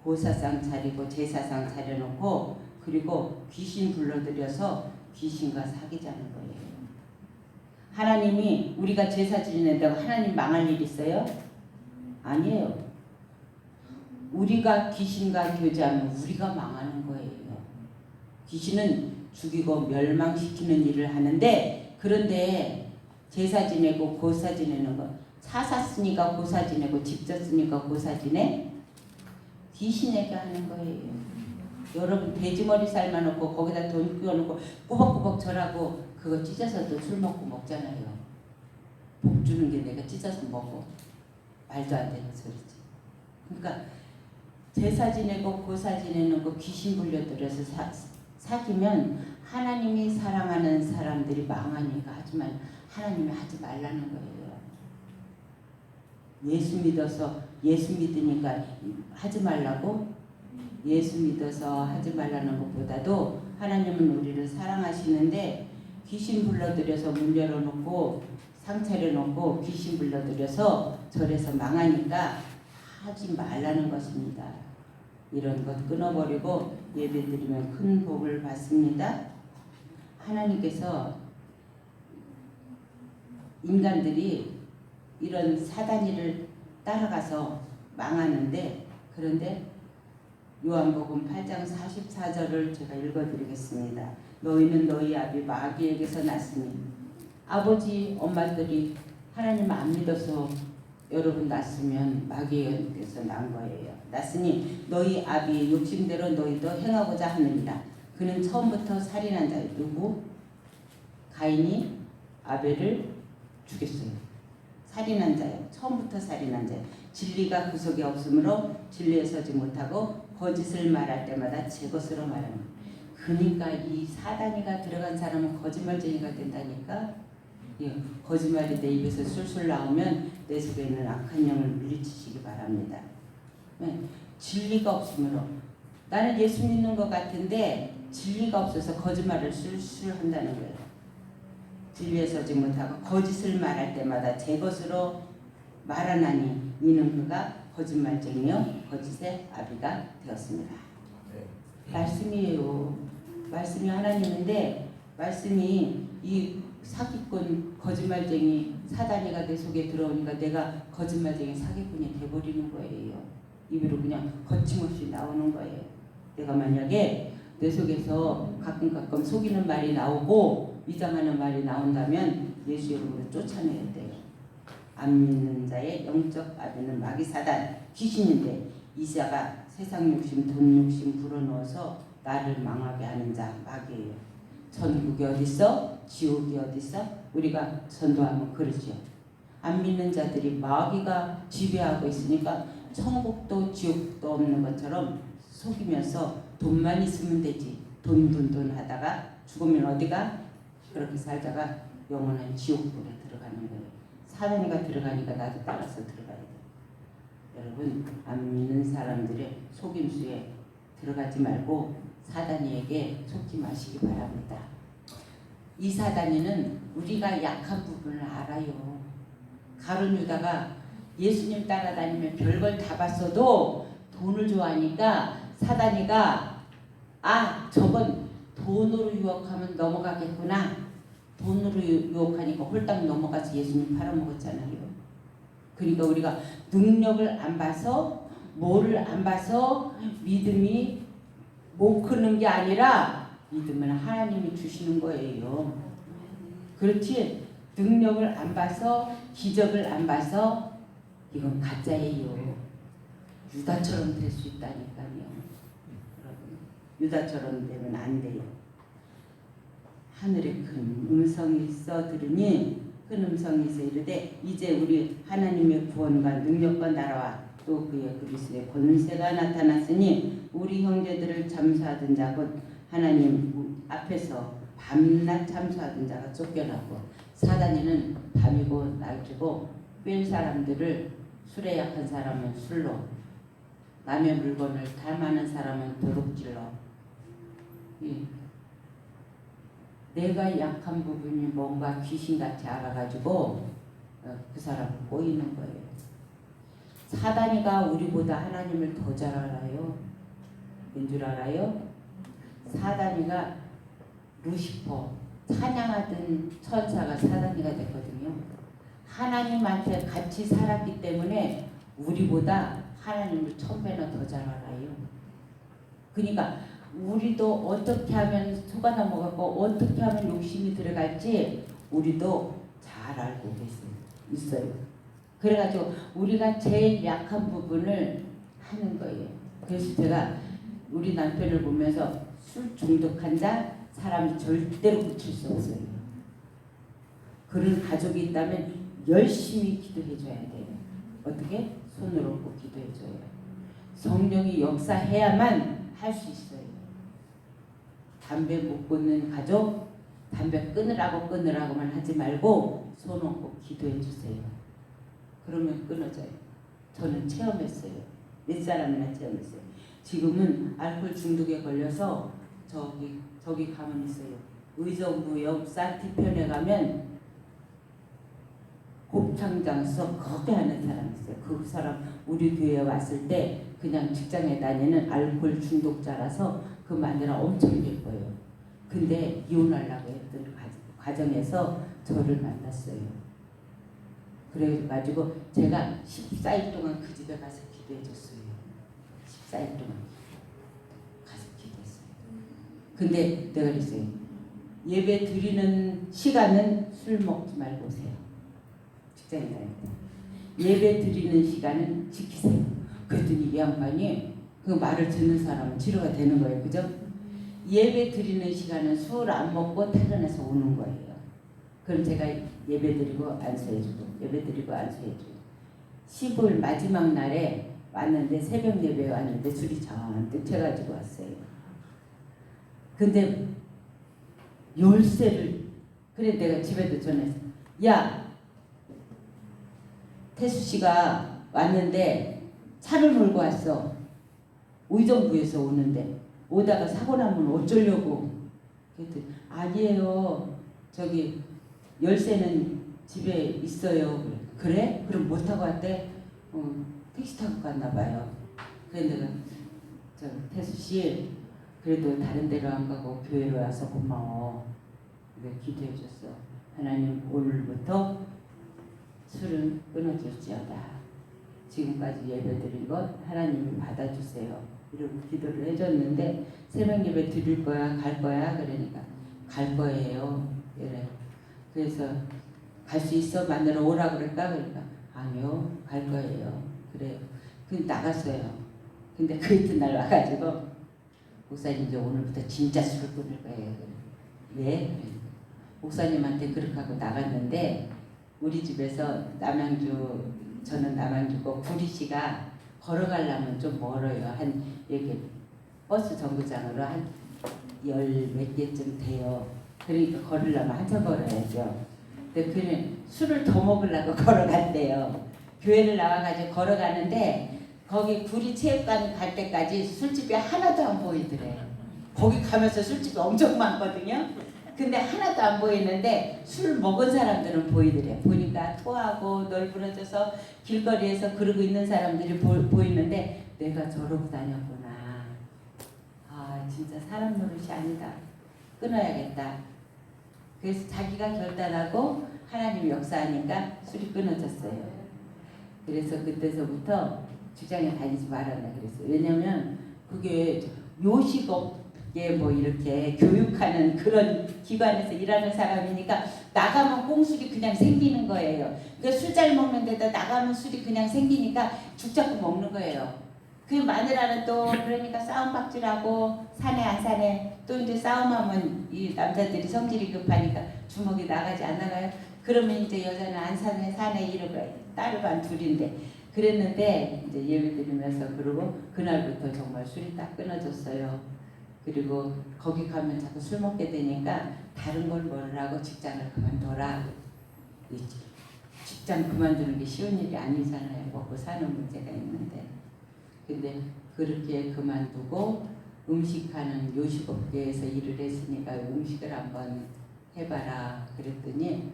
고사상 차리고 제사상 차려놓고 그리고 귀신 불러들여서 귀신과 사귀자는 거예요. 하나님이 우리가 제사 지낸다고 하나님 망할 일 있어요? 아니에요. 우리가 귀신과 교제하면 우리가 망하는 거예요. 귀신은 죽이고 멸망시키는 일을 하는데 그런데 제사 지내고 고사 지내는 거 사사 쓰니까 고사 지내고 직접 쓰니까 고사 지내? 귀신에게 하는 거예요. 여러분 돼지머리 삶아놓고 거기다 돈 끼워놓고 꾸벅꾸벅 절하고 그거 찢어서 또 술 먹고 먹잖아요. 복 주는 게 내가 찢어서 먹어. 말도 안 되는 소리지. 그러니까 제사 지내고 고사 지내는 거 귀신 불려들여서 사귀면 하나님이 사랑하는 사람들이 망하니까 하지만 하나님이 하지 말라는 거예요. 예수 믿어서 예수 믿으니까 하지 말라고? 예수 믿어서 하지 말라는 것보다도 하나님은 우리를 사랑하시는데 귀신 불러들여서 문 열어놓고 상 차려놓고 귀신 불러들여서 절에서 망하니까 하지 말라는 것입니다. 이런 것 끊어버리고 예배드리면 큰 복을 받습니다. 하나님께서 인간들이 이런 사단이를 따라가서 망하는데 그런데 요한복음 8장 44절을 제가 읽어드리겠습니다. 너희는 너희 아비 마귀에게서 났으니 아버지 엄마들이 하나님 안 믿어서 여러분 낳았으면 마귀에게서 난 거예요. 낳았으니 너희 아비의 욕심대로 너희도 행하고자 하느니라. 그는 처음부터 살인한 자예요. 누구? 가인이 아벨을 죽였어요. 살인한 자예요. 처음부터 살인한 자예요. 진리가 그 속에 없으므로 진리에 서지 못하고 거짓을 말할 때마다 제 것으로 말하는 거예요. 그러니까 이 사단이가 들어간 사람은 거짓말쟁이가 된다니까. 예, 거짓말이 내 입에서 술술 나오면 내 속에 있는 악한 영을 물리치시기 바랍니다. 네, 진리가 없으므로 나는 예수 믿는 것 같은데 진리가 없어서 거짓말을 술술 한다는 거예요. 진리에 서지 못하고 거짓을 말할 때마다 제 것으로 말하나니 이는 그가 거짓말쟁이요 거짓의 아비가 되었습니다. 말씀이에요. 말씀이 하나님인데 말씀이 이 사기꾼 거짓말쟁이 사단이가 내 속에 들어오니까 내가 거짓말쟁이 사기꾼이 돼버리는 거예요. 입으로 그냥 거침없이 나오는 거예요. 내가 만약에 내 속에서 가끔 속이는 말이 나오고 위장하는 말이 나온다면 예수 이름으로 쫓아내야 돼요. 안 믿는 자의 영적 아비는 마귀 사단 귀신인데 이 자가 세상 욕심 돈 욕심 불어넣어서 나를 망하게 하는 자 마귀예요. 천국이 어딨어? 지옥이 어딨어? 우리가 전도하면 그러죠. 안 믿는 자들이 마귀가 지배하고 있으니까 천국도 지옥도 없는 것처럼 속이면서 돈만 있으면 되지. 돈 하다가 죽으면 어디가? 그렇게 살다가 영원한 지옥불에 들어가는 거예요. 사단이가 들어가니까 나도 따라서 들어가야 돼요. 여러분 안 믿는 사람들의 속임수에 들어가지 말고 사단이에게 속지 마시기 바랍니다. 이 사단이는 우리가 약한 부분을 알아요. 가룟 유다가 예수님 따라다니면 별걸 다 봤어도 돈을 좋아하니까 사단이가 저건 돈으로 유혹하면 넘어가겠구나. 돈으로 유혹하니까 홀딱 넘어가서 예수님 팔아먹었잖아요. 그러니까 우리가 능력을 안 봐서 뭐를 안 봐서 믿음이 못 크는 게 아니라 믿음은 하나님이 주시는 거예요. 그렇지 능력을 안 봐서 기적을 안 봐서 이건 가짜예요. 유다처럼 될 수 있다니까요. 여러분 유다처럼 되면 안 돼요. 하늘에 큰 음성이 있어 들으니 큰 음성이 있어 이르되 이제 우리 하나님의 구원과 능력과 나라와 또 그의 그리스도의 권세가 나타났으니 우리 형제들을 참수하던 자 곧 하나님 앞에서 밤낮 참수하던 자가 쫓겨나고 사단이는 밤이고 낮이고 뺄 사람들을 술에 약한 사람은 술로 남의 물건을 탐하는 사람은 도둑질로 내가 약한 부분이 뭔가 귀신같이 알아가지고 그 사람을 꼬이는 거예요. 사단이가 우리보다 하나님을 더 잘 알아요. 왠 줄 알아요? 사단이가 루시퍼 찬양하던 천사가 사단이가 됐거든요. 하나님한테 같이 살았기 때문에 우리보다 하나님을 1000배나 더 잘 알아요. 그러니까 우리도 어떻게 하면 속아 넘어가고 어떻게 하면 욕심이 들어갈지 우리도 잘 알고 있어요. 그래가지고 우리가 제일 약한 부분을 하는 거예요. 그래서 제가 우리 남편을 보면서 술 중독한 자 사람이 절대로 고칠 수 없어요. 그런 가족이 있다면 열심히 기도해줘야 돼요. 어떻게? 손으로 꼭 기도해줘요. 성령이 역사해야만 할 수 있어요. 담배 못 끊는 가족, 담배 끊으라고만 하지 말고 손을 꼭 기도해주세요. 그러면 끊어져요. 저는 체험했어요. 몇 사람이나 체험했어요. 지금은 알코올 중독에 걸려서 저기 가면 있어요. 의정부역 산티편에 가면 곱창장에서 거대하는 사람 있어요. 그 사람 우리 교회에 왔을 때 그냥 직장에 다니는 알코올 중독자라서 그 마누라 엄청 예뻐요. 근데 이혼하려고 했던 과정에서 저를 만났어요. 그래가지고 제가 14일 동안 그 집에 가서 기도해줬어요. 14일 동안 가서 기도했어요. 근데 내가 그랬어요. 예배 드리는 시간은 술 먹지 말고 오세요. 직장에 다닐 때. 예배 드리는 시간은 지키세요. 그랬더니 이 양반이 그 말을 듣는 사람은 치료가 되는 거예요. 그죠? 예배 드리는 시간은 술 안 먹고 퇴근해서 오는 거예요. 그럼 제가 예배 드리고 안수해주고 예배 드리고 안수해주고 15일 마지막 날에 왔는데 새벽 예배에 왔는데 술이 잔뜩 채가지고 왔어요. 근데 열쇠를 그래 내가 집에도 전했어. 야 태수 씨가 왔는데 차를 몰고 왔어. 의정부에서 오는데 오다가 사고 나면 어쩌려고. 그랬더니 아니에요. 저기 열쇠는 집에 있어요. 그래? 그럼 못 타고 왔대? 택시 타고 갔나 봐요. 그래 내가 태수 씨 그래도 다른 데로 안 가고 교회로 와서 고마워. 그래 기도해 줬어. 하나님 오늘부터 술은 끊어줄지어다. 지금까지 예배드린 것 하나님이 받아주세요. 이렇게 기도를 해줬는데 새벽 예배 드릴 거야 갈 거야 그러니까 갈 거예요. 그래. 그래서 갈 수 있어 만나러 오라 그럴까 그러니까 아니요 갈 거예요. 그래요. 그 나갔어요. 근데 그 이튿날 와가지고 목사님 이제 오늘부터 진짜 술을 끊을 거예요. 왜? 목사님한테 그렇게 하고 나갔는데 우리 집에서 저는 남양주고 구리시가 걸어가려면 좀 멀어요. 한 여기 버스 정거장으로 한 10몇 개쯤 돼요. 그러니까 걸으려면 한참 걸어야죠. 근데 그는 술을 더 먹으려고 걸어간대요. 교회를 나와가지고 걸어가는데 거기 구리체육관 갈 때까지 술집이 하나도 안 보이더래. 거기 가면서 술집이 엄청 많거든요. 근데 하나도 안 보이는데 술 먹은 사람들은 보이더래. 보니까 토하고 널브러져서 길거리에서 그러고 있는 사람들이 보이는데 내가 저러고 다녔구나. 아 진짜 사람 노릇이 아니다. 끊어야겠다. 그래서 자기가 결단하고 하나님이 역사하니까 술이 끊어졌어요. 그래서 그때서부터 직장에 다니지 말았나 그랬어요. 왜냐면 그게 요식업계 뭐 이렇게 교육하는 그런 기관에서 일하는 사람이니까 나가면 꽁술이 그냥 생기는 거예요. 그러니까 술 잘 먹는 데다 나가면 술이 그냥 생기니까 죽 잡고 먹는 거예요. 그 마누라는 또 그러니까 싸움박질하고 사내 안 사내 또 이제 싸움하면 이 남자들이 성질이 급하니까 주먹이 나가지 안 나가요. 그러면 이제 여자는 안 사내 사내 이러고 딸을 반 둘인데 그랬는데 이제 예배 드리면서 그러고 그날부터 정말 술이 딱 끊어졌어요. 그리고 거기 가면 자꾸 술 먹게 되니까 다른 걸 먹으라고 직장을 그만둬라. 직장 그만두는 게 쉬운 일이 아니잖아요. 먹고 사는 문제가 있는데. 근데 그렇게 그만두고 음식하는 요식업계에서 일을 했으니까 음식을 한번 해봐라 그랬더니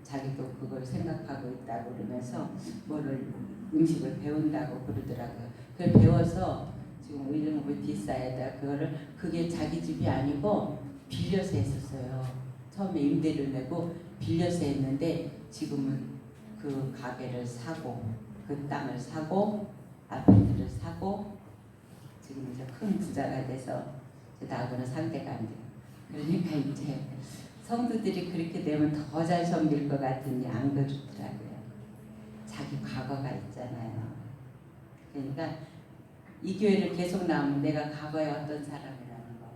자기도 그걸 생각하고 있다고 그러면서 뭐를 음식을 배운다고 그러더라고요. 그걸 배워서 지금 의정부 뒷사에다 그게 자기 집이 아니고 빌려서 했었어요. 처음에 임대를 내고 빌려서 했는데 지금은 그 가게를 사고 그 땅을 사고 아파트를 사고 지금 이제 큰 부자가 돼서 나하고는 상대가 안 돼요. 그러니까 이제 성도들이 그렇게 되면 더 잘 섬길 것 같으니 안 그렇더라고요. 자기 과거가 있잖아요. 그러니까 이 교회를 계속 나오면 내가 과거에 어떤 사람이라는 거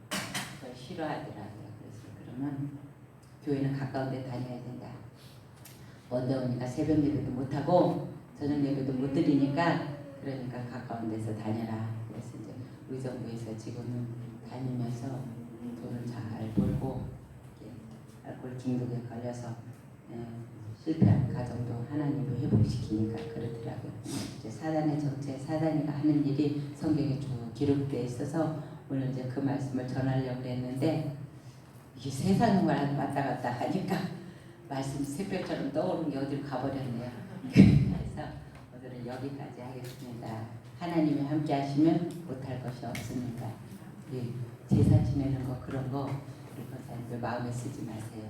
그걸 싫어하더라고요. 그래서 그러면 교회는 가까운 데 다녀야 된다. 먼데 오니까 새벽 예배도 못하고 저녁 예배도 못 드리니까 그러니까 가까운 데서 다녀라. 그래서 이제 의정부에서 지금은 다니면서 돈을 잘 벌고 알코올 중독에 걸려서 실패한 가정도 하나님이 회복시키니까 그러더라고요. 이제 사단의 정체, 사단이가 하는 일이 성경에 쭉 기록되어 있어서 오늘 이제 그 말씀을 전하려고 했는데 이게 세상을 왔다 갔다 하니까 말씀 새벽처럼 떠오른 게 어디로 가버렸네요. 그래서 오늘은 여기까지 하겠습니다. 하나님이 함께 하시면 못할 것이 없습니다. 제사 지내는 거 그런 거 우리 권사님들 마음에 쓰지 마세요.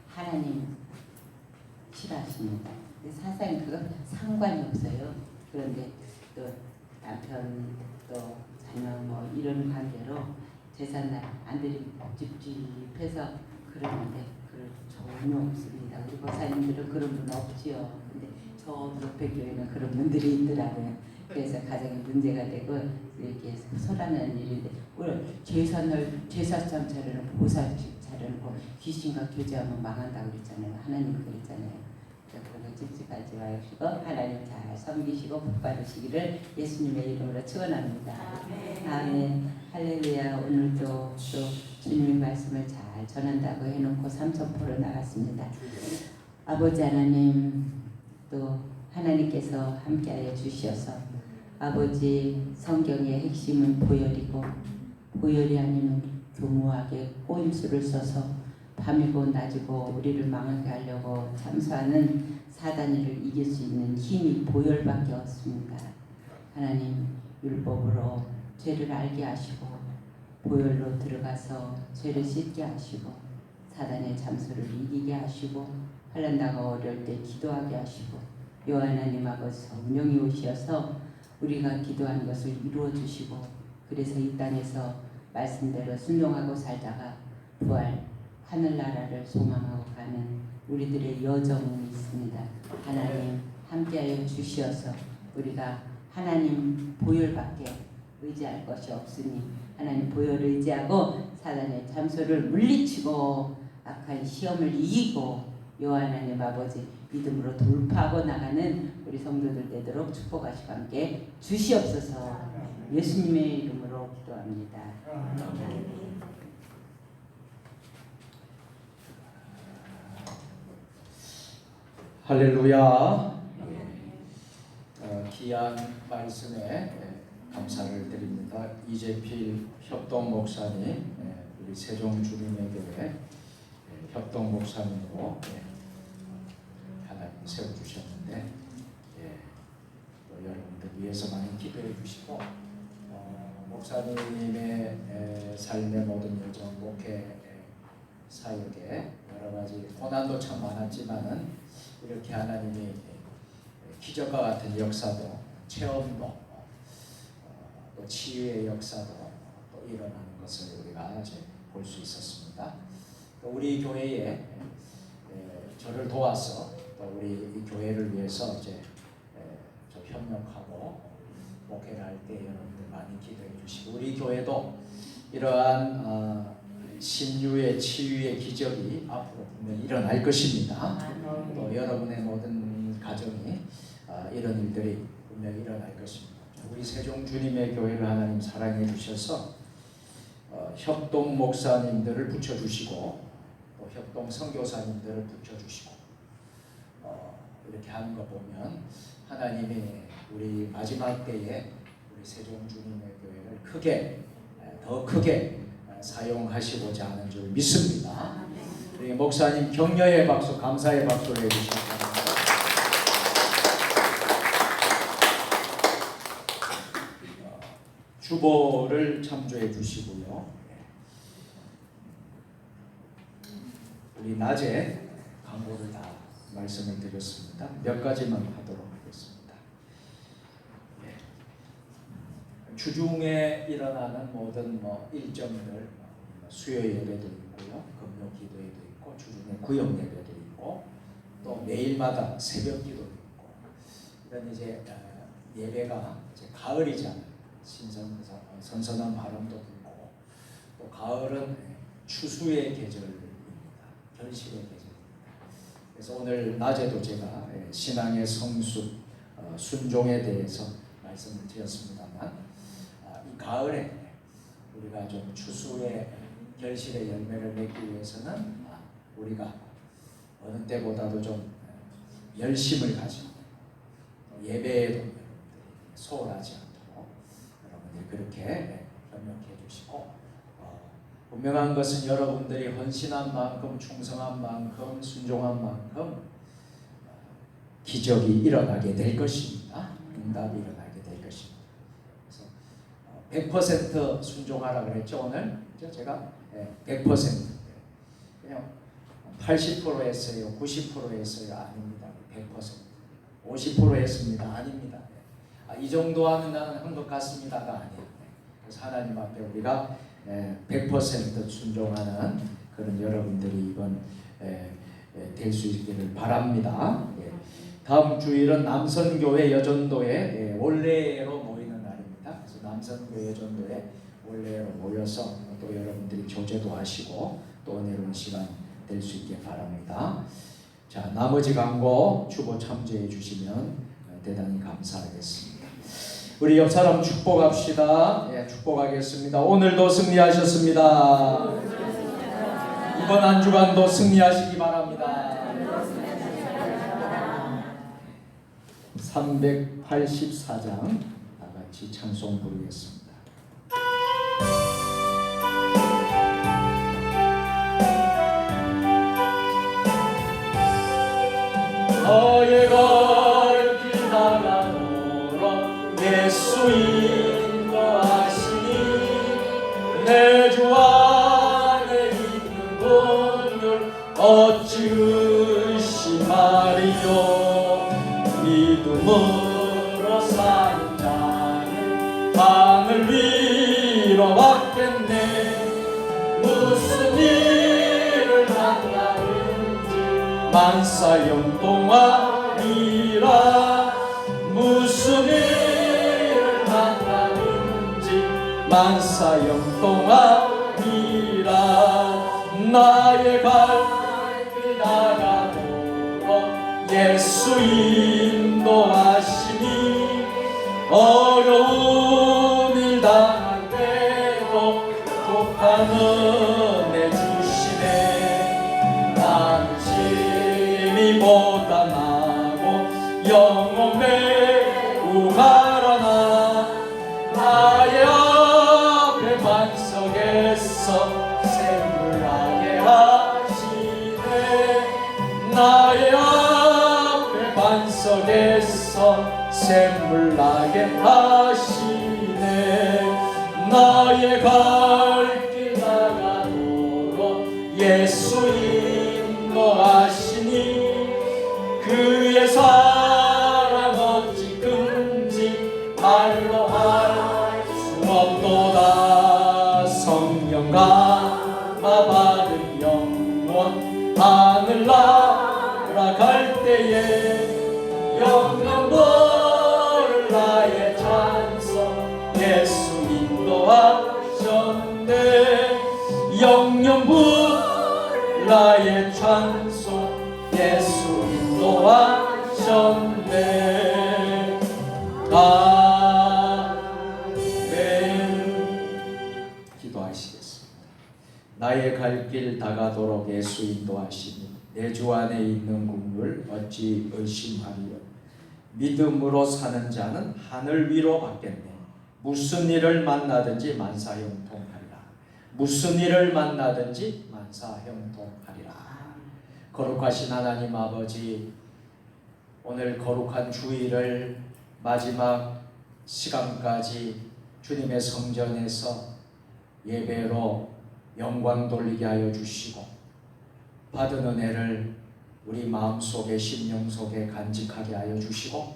하나님 싫어하십니다. 사상이 그거 상관이 없어요. 그런데 또 남편 또 자녀 뭐 이런 관계로 제삿날 안 드리면 찝찝해서 그러는데 그럴 전혀 없습니다. 우리 권사님들은 그런 분 없지요. 근데 저 옆에 교회는 그런 분들이 있더라고요. 그래서 가정에 문제가 되고 이렇게 소란하는 일인데 오늘 제사날 제사상 차려놓고 보살 차려놓고 귀신과 교제하면 망한다고 그랬잖아요. 하나님 그랬잖아요. 그런 거 찝찝하지 마시고 하나님 잘 섬기시고 복 받으시기를 예수님의 이름으로 축원합니다. 아멘. 할렐루야. 오늘도 또 주님의 말씀을 잘 전한다고 해놓고 삼천포로 나갔습니다. 아버지 하나님 또 하나님께서 함께하여 주시어서 아버지 성경의 핵심은 보혈이고 보혈이 아니면 교묘하게 꼬임수를 써서 밤이고 낮이고 우리를 망하게 하려고 참수하는 사단이를 이길 수 있는 힘이 보혈밖에 없습니다. 하나님 율법으로 죄를 알게 하시고 보혈로 들어가서 죄를 씻게 하시고 사단의 잠수를 이기게 하시고 환난당하고 어려울 때 기도하게 하시고 요 하나님 아버지 성령이 오시어서 우리가 기도한 것을 이루어 주시고 그래서 이 땅에서 말씀대로 순종하고 살다가 부활 하늘나라를 소망하고 가는 우리들의 여정이 있습니다. 하나님 함께하여 주시어서 우리가 하나님 보혈밖에 의지할 것이 없으니 하나님 보혈을 의지하고 사단의 잠소를 물리치고 악한 시험을 이기고 요 하나님 아버지 믿음으로 돌파하고 나가는 우리 성도들 되도록 축복하시고 함께 주시옵소서. 예수님의 이름으로 기도합니다. 할렐루야. 귀한 말씀에 감사를 드립니다. 이재필 협동 목사님, 우리 세종 주님의 교회 협동 목사님으로 하나님 세워주셨는데 또 여러분들 위해서 많이 기도해 주시고 목사님의 삶의 모든 여정, 목회 사역에 여러 가지 고난도 참 많았지만은 이렇게 하나님이 기적과 같은 역사도, 체험도, 또 치유의 역사도 또 일어나는 것을 우리가 이제 볼 수 있었습니다. 또 우리 교회에 저를 도와서 또 우리 이 교회를 위해서 이제 좀 협력하고 목회를 할 때 여러분들 많이 기도해 주시고, 우리 교회도 이러한 신유의 치유의 기적이 앞으로 분명히 일어날 것입니다. 또 여러분의 모든 가정이 이런 일들이 분명히 일어날 것입니다. 우리 세종 주님의 교회를 하나님 사랑해 주셔서 협동 목사님들을 붙여주시고 또 협동 선교사님들을 붙여주시고 이렇게 하는 거 보면 하나님이 우리 마지막 때에 우리 세종 주님의 교회를 크게, 더 크게 사용하시고자 하는 줄 믿습니다. 우리 목사님 격려의 박수, 감사의 박수를 해주시기 바랍니다. 주보를 참조해 주시고요. 우리 낮에 광고를 다 말씀을 드렸습니다. 몇 가지만 하도록 하겠습니다. 주중에 일어나는 모든 일정들, 수요 예배도 있고요, 금요 기도회도 있고, 주중에 구역 예배도 있고, 또 매일마다 새벽 기도도 있고, 이런 이제 예배가 이제 가을이잖아요. 선선한 바람도 불고, 또 가을은 추수의 계절입니다. 결실의 계절입니다. 그래서 오늘 낮에도 제가 신앙의 성숙, 순종에 대해서 말씀을 드렸습니다만, 이 가을에 우리가 좀 추수의 결실의 열매를 맺기 위해서는 우리가 어느 때보다도 좀 열심을 가지고 예배에도 소홀하지 않도록 여러분들이 그렇게 협력해 주시고, 분명한 것은 여러분들이 헌신한 만큼, 충성한 만큼, 순종한 만큼 기적이 일어나게 될 것입니다. 응답이 일어나게 될 것입니다. 그래서 100% 순종하라 그랬죠 오늘? 제가 100% 그냥 80% 했어요, 90% 했어요? 아닙니다. 100% 50% 했습니다. 아닙니다. 이 정도 하면 나는 한 것 같습니다가 아니에요. 그래서 하나님 앞에 우리가 100% 순종하는 그런 여러분들이 이번 될 수 있기를 바랍니다. 다음 주일은 남선교회 여전도에 원래로 모이는 날입니다. 그래서 남선교회 여전도에 원래로 모여서 또 여러분들이 교제도 하시고 또 은혜로운 시간 될 수 있게 바랍니다. 자, 나머지 광고 주보 참조해 주시면 대단히 감사하겠습니다. 우리 옆 사람 축복합시다. 축복하겠습니다. 오늘도 승리하셨습니다. 이번 한 주간도 승리하시기 바랍니다. 384장 다 같이 찬송 부르겠습니다. 너의 갈 길 나가노라 예수 인도하시니 내 주 안에 있는 분들 어찌 의심하리요. 믿음으로 사는 자는 하늘 위로 받겠네. 무슨 일을 만나는지 만사형 동안이라. 무슨 일을 만나는지 만사형 동안이라. 나의 발길 나가도록 예수 인도하시니 어려운 일 당할 때도 독한 은혜 주시네. 안심이 보다 영혼 메고 가라나 나의 앞에 반석에서 샘물나게 하시네 나의 앞에 반석에서 샘물나게 하시네 나의 갈 길 나가도록 예수 인도하시니 그의 사랑 어찌 끔지 말로 할 수 없도다 성령 감화 받은 영혼 하늘 날아갈 때에 영영 볼 나의 찬송 예수 인도하셨네 영영 볼 나의 찬송 예수 인도하셨네 아멘 기도하시겠습니다. 나의 갈 길 다가도록 예수 인도하시니 내 주 안에 있는 국물 어찌 의심하리요 믿음으로 사는 자는 하늘 위로 받겠네 무슨 일을 만나든지 만사형통하리라 무슨 일을 만나든지 만사형통하리라. 거룩하신 하나님 아버지 오늘 거룩한 주일을 마지막 시간까지 주님의 성전에서 예배로 영광 돌리게 하여 주시고 받은 은혜를 우리 마음속에 심령 속에 간직하게 하여 주시고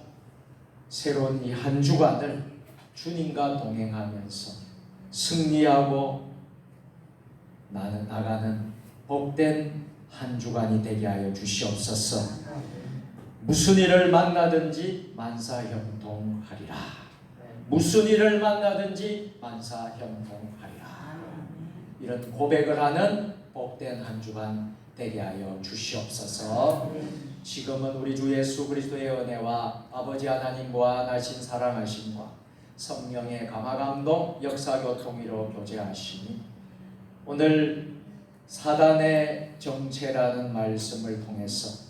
새로운 이 한 주간을 주님과 동행하면서 승리하고 나가는 복된 한 주간이 되게 하여 주시옵소서. 무슨 일을 만나든지 만사형통하리라. 무슨 일을 만나든지 만사형통하리라. 이런 고백을 하는 복된 한 주간 되게 하여 주시옵소서. 지금은 우리 주 예수 그리스도의 은혜와 아버지 하나님 무한하신 사랑하심과 성령의 감화감동 역사교통이로 교제하시니 오늘 사단의 정체라는 말씀을 통해서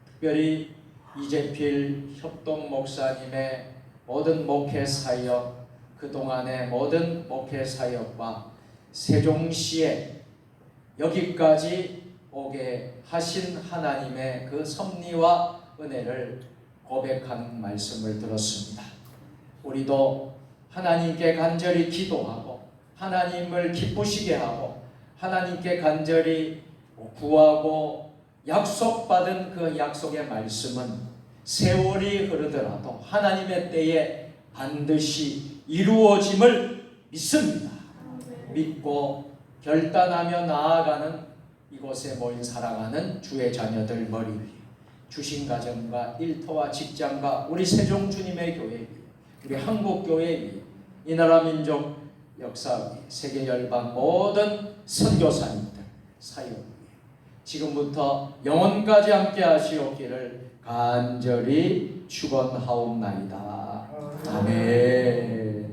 특별히 이재필 협동 목사님의 모든 목회 사역 그동안의 모든 목회 사역과 세종시에 여기까지 오게 하신 하나님의 그 섭리와 은혜를 고백하는 말씀을 들었습니다. 우리도 하나님께 간절히 기도하고 하나님을 기쁘시게 하고 하나님께 간절히 구하고 약속받은 그 약속의 말씀은 세월이 흐르더라도 하나님의 때에 반드시 이루어짐을 믿습니다. 믿고 결단하며 나아가는 이곳에 모인 사랑하는 주의 자녀들 머리 위에 주신 가정과 일터와 직장과 우리 세종 주님의 교회 위에 우리 한국교회 위에 이 나라 민족 역사 위에 세계 열방 모든 선교사님들 사역 위에 지금부터 영원까지 함께 하시옵기를 간절히 축원하옵나이다. 아멘.